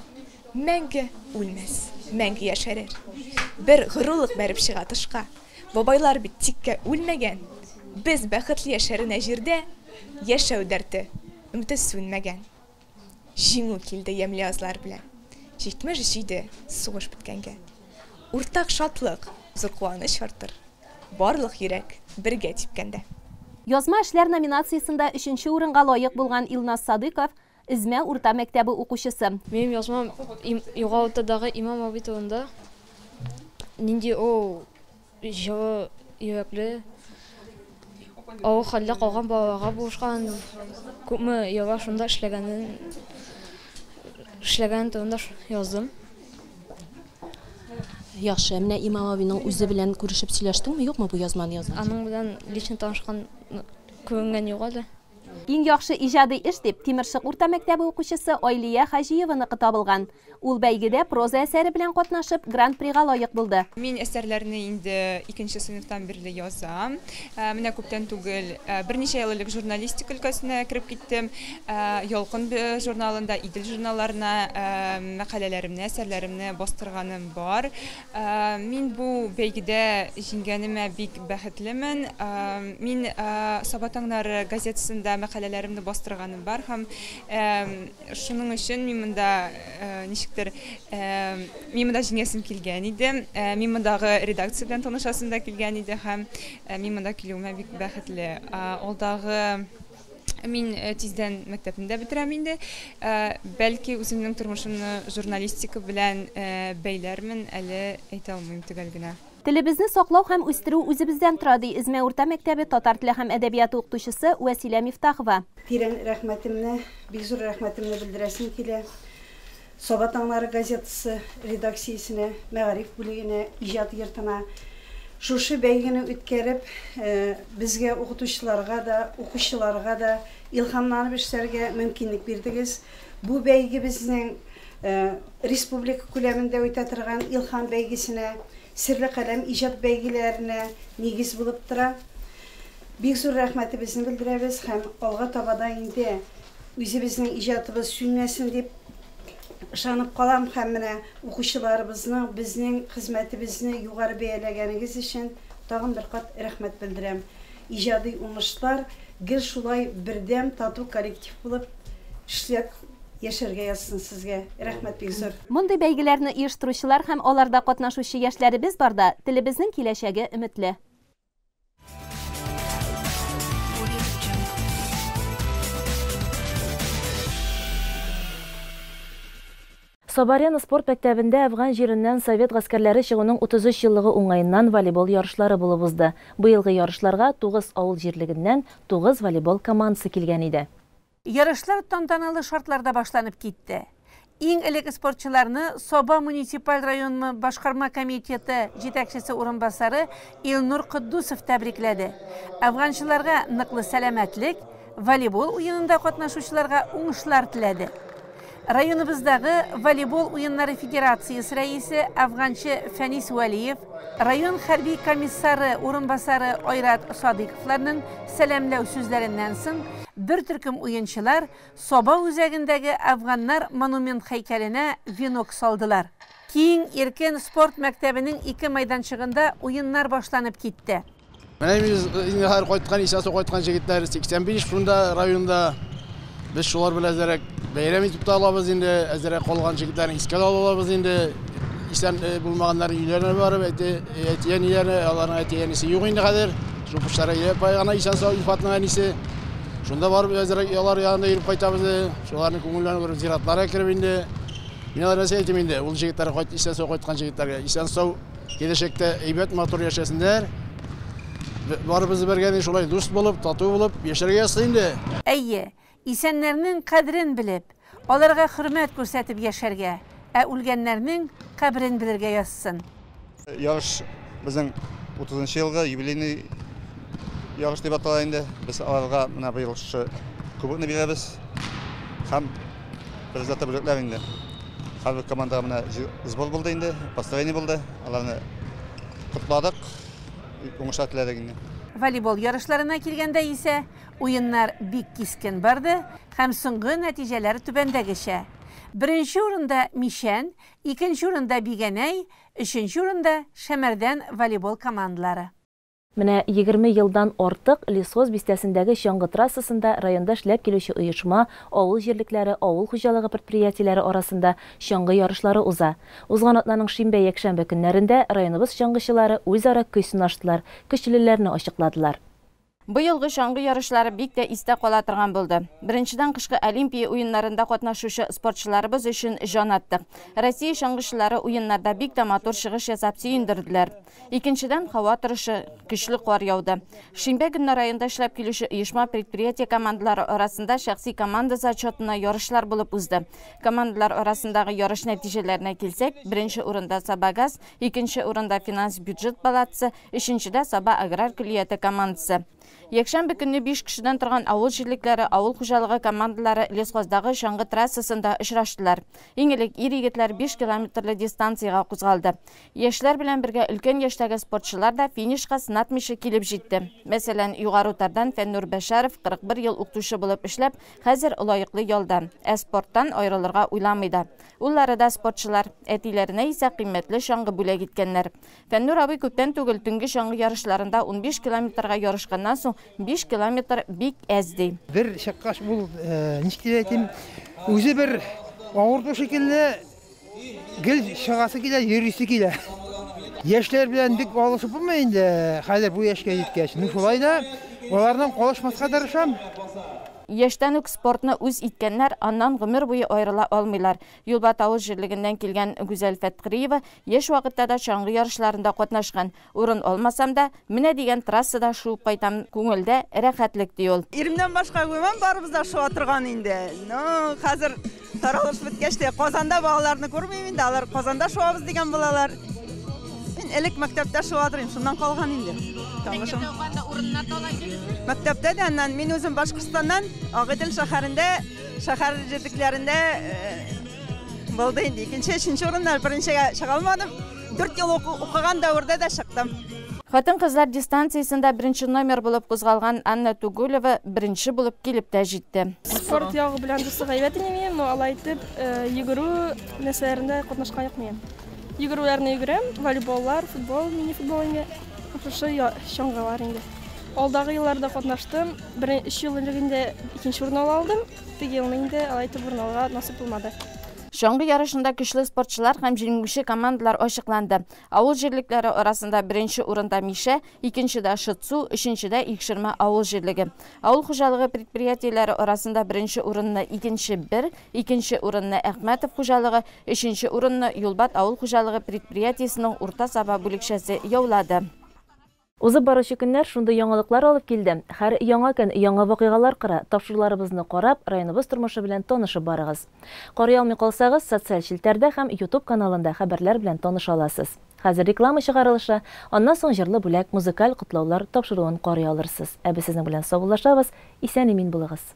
мәңге үлмәс, мәңге яшәрер. Бер горурлык бәреп чыга тышка. Бабайлар бит тиккә үлмәгән. Без бәхетле яшәренә җирдә яшәү дәрте өмете сүнмәгән. Җиңү килде ямьле язлар белән. 77 сугыш биткәнгә. Уртак шатлык, зур куаныч артыр. Барлык йөрәк бергә типкәндә. Язма эшләр номинациясында 3нче урынга лаек булган Илназ Садыков Измә урта мәктәбе укучысы. Минем язмам Югалтадагы Имам Аби турында. Нинди о җавы йөрәкле ау хәлле калган балага булышкан күпме еллар шунда эшләгән турында яздым. Яхшы, менә Имам Абиның үзе белән күрешеп сөйләштеңме, юкмы бу язманы язган? Аның белән лично танышкан күренгән юк әле. Иң яхшы иҗади эш дип Тимершык урта мәктәбе укучысы Айлия Хаҗиеваны табылган. Ул бәйгедә проза әсәре белән катнашып, гран-прига лаек булды. Мин әсәрләрне инде 2нче сыйныфтан бирле язам. Менә күптән түгел берничә ел элек журналистика өлкәсенә кирип киттем. Ялкын журналында, Идел журналларына мәкаләләремне, әсәрләремне бастырганым бар. Мин бу бәйгедә җиңгәнемә бик бәхетлемен. Мин Сабат аңнары газетасында мәкаләләремне бастырганым бар һәм шуның өчен мин монда мин монда җиңәсем килгән иде. Мин мондагы редакция белән танышасым да килгән иде һәм мин монда килүемә бик бәхетле. Алдагы мин тиздән мәктәпне бетерәм инде. Бәлки үземнең тормышымны журналистика белән бәйләрмен, әле әйтә алмыйм төгәл генә. Телебезне саклау һәм үстерү үзебездән тора, ди Измә урта мәктәбе татар теле һәм әдәбияты укытучысы Вәсилә Мифтахова. Тирән рәхмәтемне, бик зур рәхмәтемне белдерәсем килә. Сабат аңнары газетасы редакциясенә, мәгариф бүлегенә, иҗат йортына, Şuшы бәйгені үткәреп, безгә укучыларга да илһамланып эшләргә мөмкинлек бирдегез. Бу бәйге безнең республика күләмендә үтә торган илһам бәйгесенә, серле каләм иҗат бәйгеләренә нигез булып тора. Бик зур рәхмәтебезне белдерәбез һәм алга табада инде үзебезнең иҗатыбыз сүнмәсен дип ышанып калам һәм менә укучыларыбызның безнең хезмәтебезне югары бәяләгәнегез өчен тагын бер кат рәхмәт белдерәм. Иҗади уңышлар гел шулай бердәм тату коллектив булып эшләп яшәргә язсын сезгә. Рәхмәт бик зур. Мондый бәйгеләрне оештыручылар һәм аларда катнашучы яшьләребез барда телебезнең киләчәге өметле. Сабарян спорт мәктәбендә Афган җиреннән совет гаскәрләре чыгуның 33 еллыгы уңаеннан волейбол ярышлары булып узды. Быелгы ярышларга 9 авыл җирлегеннән 9 волейбол командасы килгән иде. Ярышлар тантаналы шартларда башланып китте. Иң элек спортчыларны Соба муниципаль районы башкарма комитеты җитәкчесе урынбасары Илнур Куддусов тәбрикләде. Афганчыларга ныклы сәламәтлек, волейбол уенында катнашучыларга уңышлар теләде. Районыбыздагы волейбол уеннары федерациясе рәисе Афганчы Фәнис Вәлиев, район хәрби комиссары урынбасары Айрат Садыйковларның сәламләү сүзләреннән соң бер төркем уенчылар Соба үзәгендәге афганнар монумент һәйкәленә венок салдылар. Киң Иркен спорт мәктәбенең 2 мәйданчыгында уеннар башланып китте. Менә без инде кайткан, исәсе кайткан җегетләр 85 шунда районда biz şular bile ezerek beyram itip de alabız indi, ezerek kalgan çocukların iskel alabız indi. İşten bulmaganların üylerine varıp etiyen yerine, onların etiyenisi yok indi kadar. Şu puşlara yiyip baygana işen sağ ilfatının en iyisi. Şunda varıp ezerek yollar yanında yürüp kaytabızdı. Şuların kumullarını görüp ziratlara kirip indi. Minalar neseytim indi. Ulu çocukları işten sağ koytkan çocuklar. İşten sağ gelecekte eybet motor yaşasınlar. Varıp bergeni şolay dost bulup, tatu bulup, yaşarga yazdı indi. Eyye. İsənlərinin qədrin bilib, onlara hürmət göstərib yaşarga, ölgənlərinin qəbrin bilirgə yazsın. Yarış bizim 30. yılғы юбилейный yarış деп аталайынды. Biz аларға мына быйыл кубокны бирәбез. Һәм призларда бүләкләр инде. Һәр командага мына сбор булды инде, построение булды. Аларны кутладык, уңышлар теләдек инде. Волейбол ярышларына килгәндә исә уеннар бик кискен барды һәм соңгы нәтиҗәләре түбәндәгечә. Беренче урында Мишән, икенче урында Бигәнәй, өченче урында Шәмәрдән волейбол командалары. Менә 20 елдан артык Лесхоз бистәсендәге чаңгы трассасында районда эшләп килүче оешма, авыл җирлекләре, авыл хуҗалыгы предприятиеләре арасында чаңгы ярышлары уза. Узган атнаның шимбә-якшәмбе көннәрендә районыбыз чаңгычылары үзара көч сынаштылар, көчлеләрне ачыкладылар. Быелгы чаңгы ярышлары бик тә истә кала торган булды. Беренчедән кышкы Олимпия уеннарында катнашучы спортчыларыбыз өчен җан аттык. Россия чаңгычылары уеннарда бик тә матур чыгыш ясап сөендерделәр. Икенчедән һава торышы көчле кар яуды. Шимбә көнне районда эшләп килүче оешма предприятие командалары арасында шәхси команда зачетына ярышлар булып узды. Командалар арасындагы ярыш нәтиҗәләренә килсәк, беренче урында Сабагаз, икенче урында Финанс бюджет палатасы, өченчедә Саба аграр күлияте командасы. Якшәмбе көнне 5 кешедән торган авыл җирлекләре, авыл хуҗалыгы командалары Лесхоздагы чаңгы трассасында очраштылар. Иң элек ир-егетләр 5 километрлы дистанцияга кузгалды. Яшьләр белән бергә өлкән яшьтәге спортчылар да финишка сынатмыйча килеп җитте. Мәсәлән, Югары Утардан Фәннур Бәшәров 41 ел укытучы булып эшләп, хәзер лаеклы ялда. Спорттан аерылырга уйламый да. Уллары да спортчылар, әтиләренә исә кыйммәтле чаңгы бүләк иткәннәр. Фәннур абый күптән түгел төнге чаңгы ярышларында 15 километрга ярышканнан соң 5 километр бик әзди. Бер чаккаш бул ничтелетим үзе бер авырту шикелле гел чыгасы килә, йөрисе килә. Яшьләр белән бик алышып булмый инде. Хәзер бу яшькә җиткәч, шулай да алардан калышмаска тырышам. Яшьтән үк спортны үз иткәннәр аннан гомер буе аерыла алмыйлар. Юлбат авыл җирлегеннән килгән Гүзәл Фәткриева яшь вакытта да чаңгы ярышларында катнашкан. Урын алмасам да, менә дигән трассада шуып кайтам, күңелдә рәхәтлек ди ул. Иремнән башка гөмән барыбыз да шуа торган инде. Хәзер таралыш беткәч тә Казанда балаларны күрмим инде, алар Казанда шуабыз дигән балалар. элек мәктәптә шуадырым, шуннан калган инде. Мәктәптә дә аннан мин үзем Башкортстаннан Агыйдел шәһәрендә, шәһәр җирлекләрендә булды инде. Икенче, өченче урыннар беренчегә чыга алмадым. 4 ел укыган дәврдә дә чыктым. Хатын-кызлар дистанциясында беренче номер булып кузгалган Анна Тугулева беренче булып килеп тә җитте. Спорт ягы белән дусты гайбәт инемен, но алай итеп йөгерү нәрсәләрендә катнашкан юк мин. Йөгерүләрне йөгерәм, волейболлар, футбол, мини-футбол инде. Шушы чаңгылар инде. Алдагы елларда катнаштым. 3 ел элегендә 2нче урын алдым. Теге елны инде алай итеп урын алырга насыйп булмады. Шаңғы ярышында көчле спортчылар һәм җиңүче командалар ачыкланды. Авыл җирлекләре арасында беренче урында Миша, икенчедә Шытсу, өченчедә Икшермә авыл җирлеге. Авыл хуҗалыгы предприятиеләре арасында беренче урынны икенче урынны Әхмәтов хуҗалыгы, өченче урынны Юлбат авыл хуҗалыгы предприятиясенең урта саба бүлекчәсе яулады. Узып баручы көннәр шундый яңалыклар алып килде. Һәр яңа көн яңа вакыйгалар кыра. Тапшыруларыбызны карап, районыбыз тормышы белән танышып барыгыз. Карый алмый калсагыз, социаль челтәрдә һәм YouTube каналында хәбәрләр белән таныша аласыз. Хәзер реклама чыгарылышы, аннан соң җырлы бүләк, музыкаль котлаулар тапшыруын карый алырсыз. Ә без сезнең белән саубуллашабыз. Исән-имин булыгыз.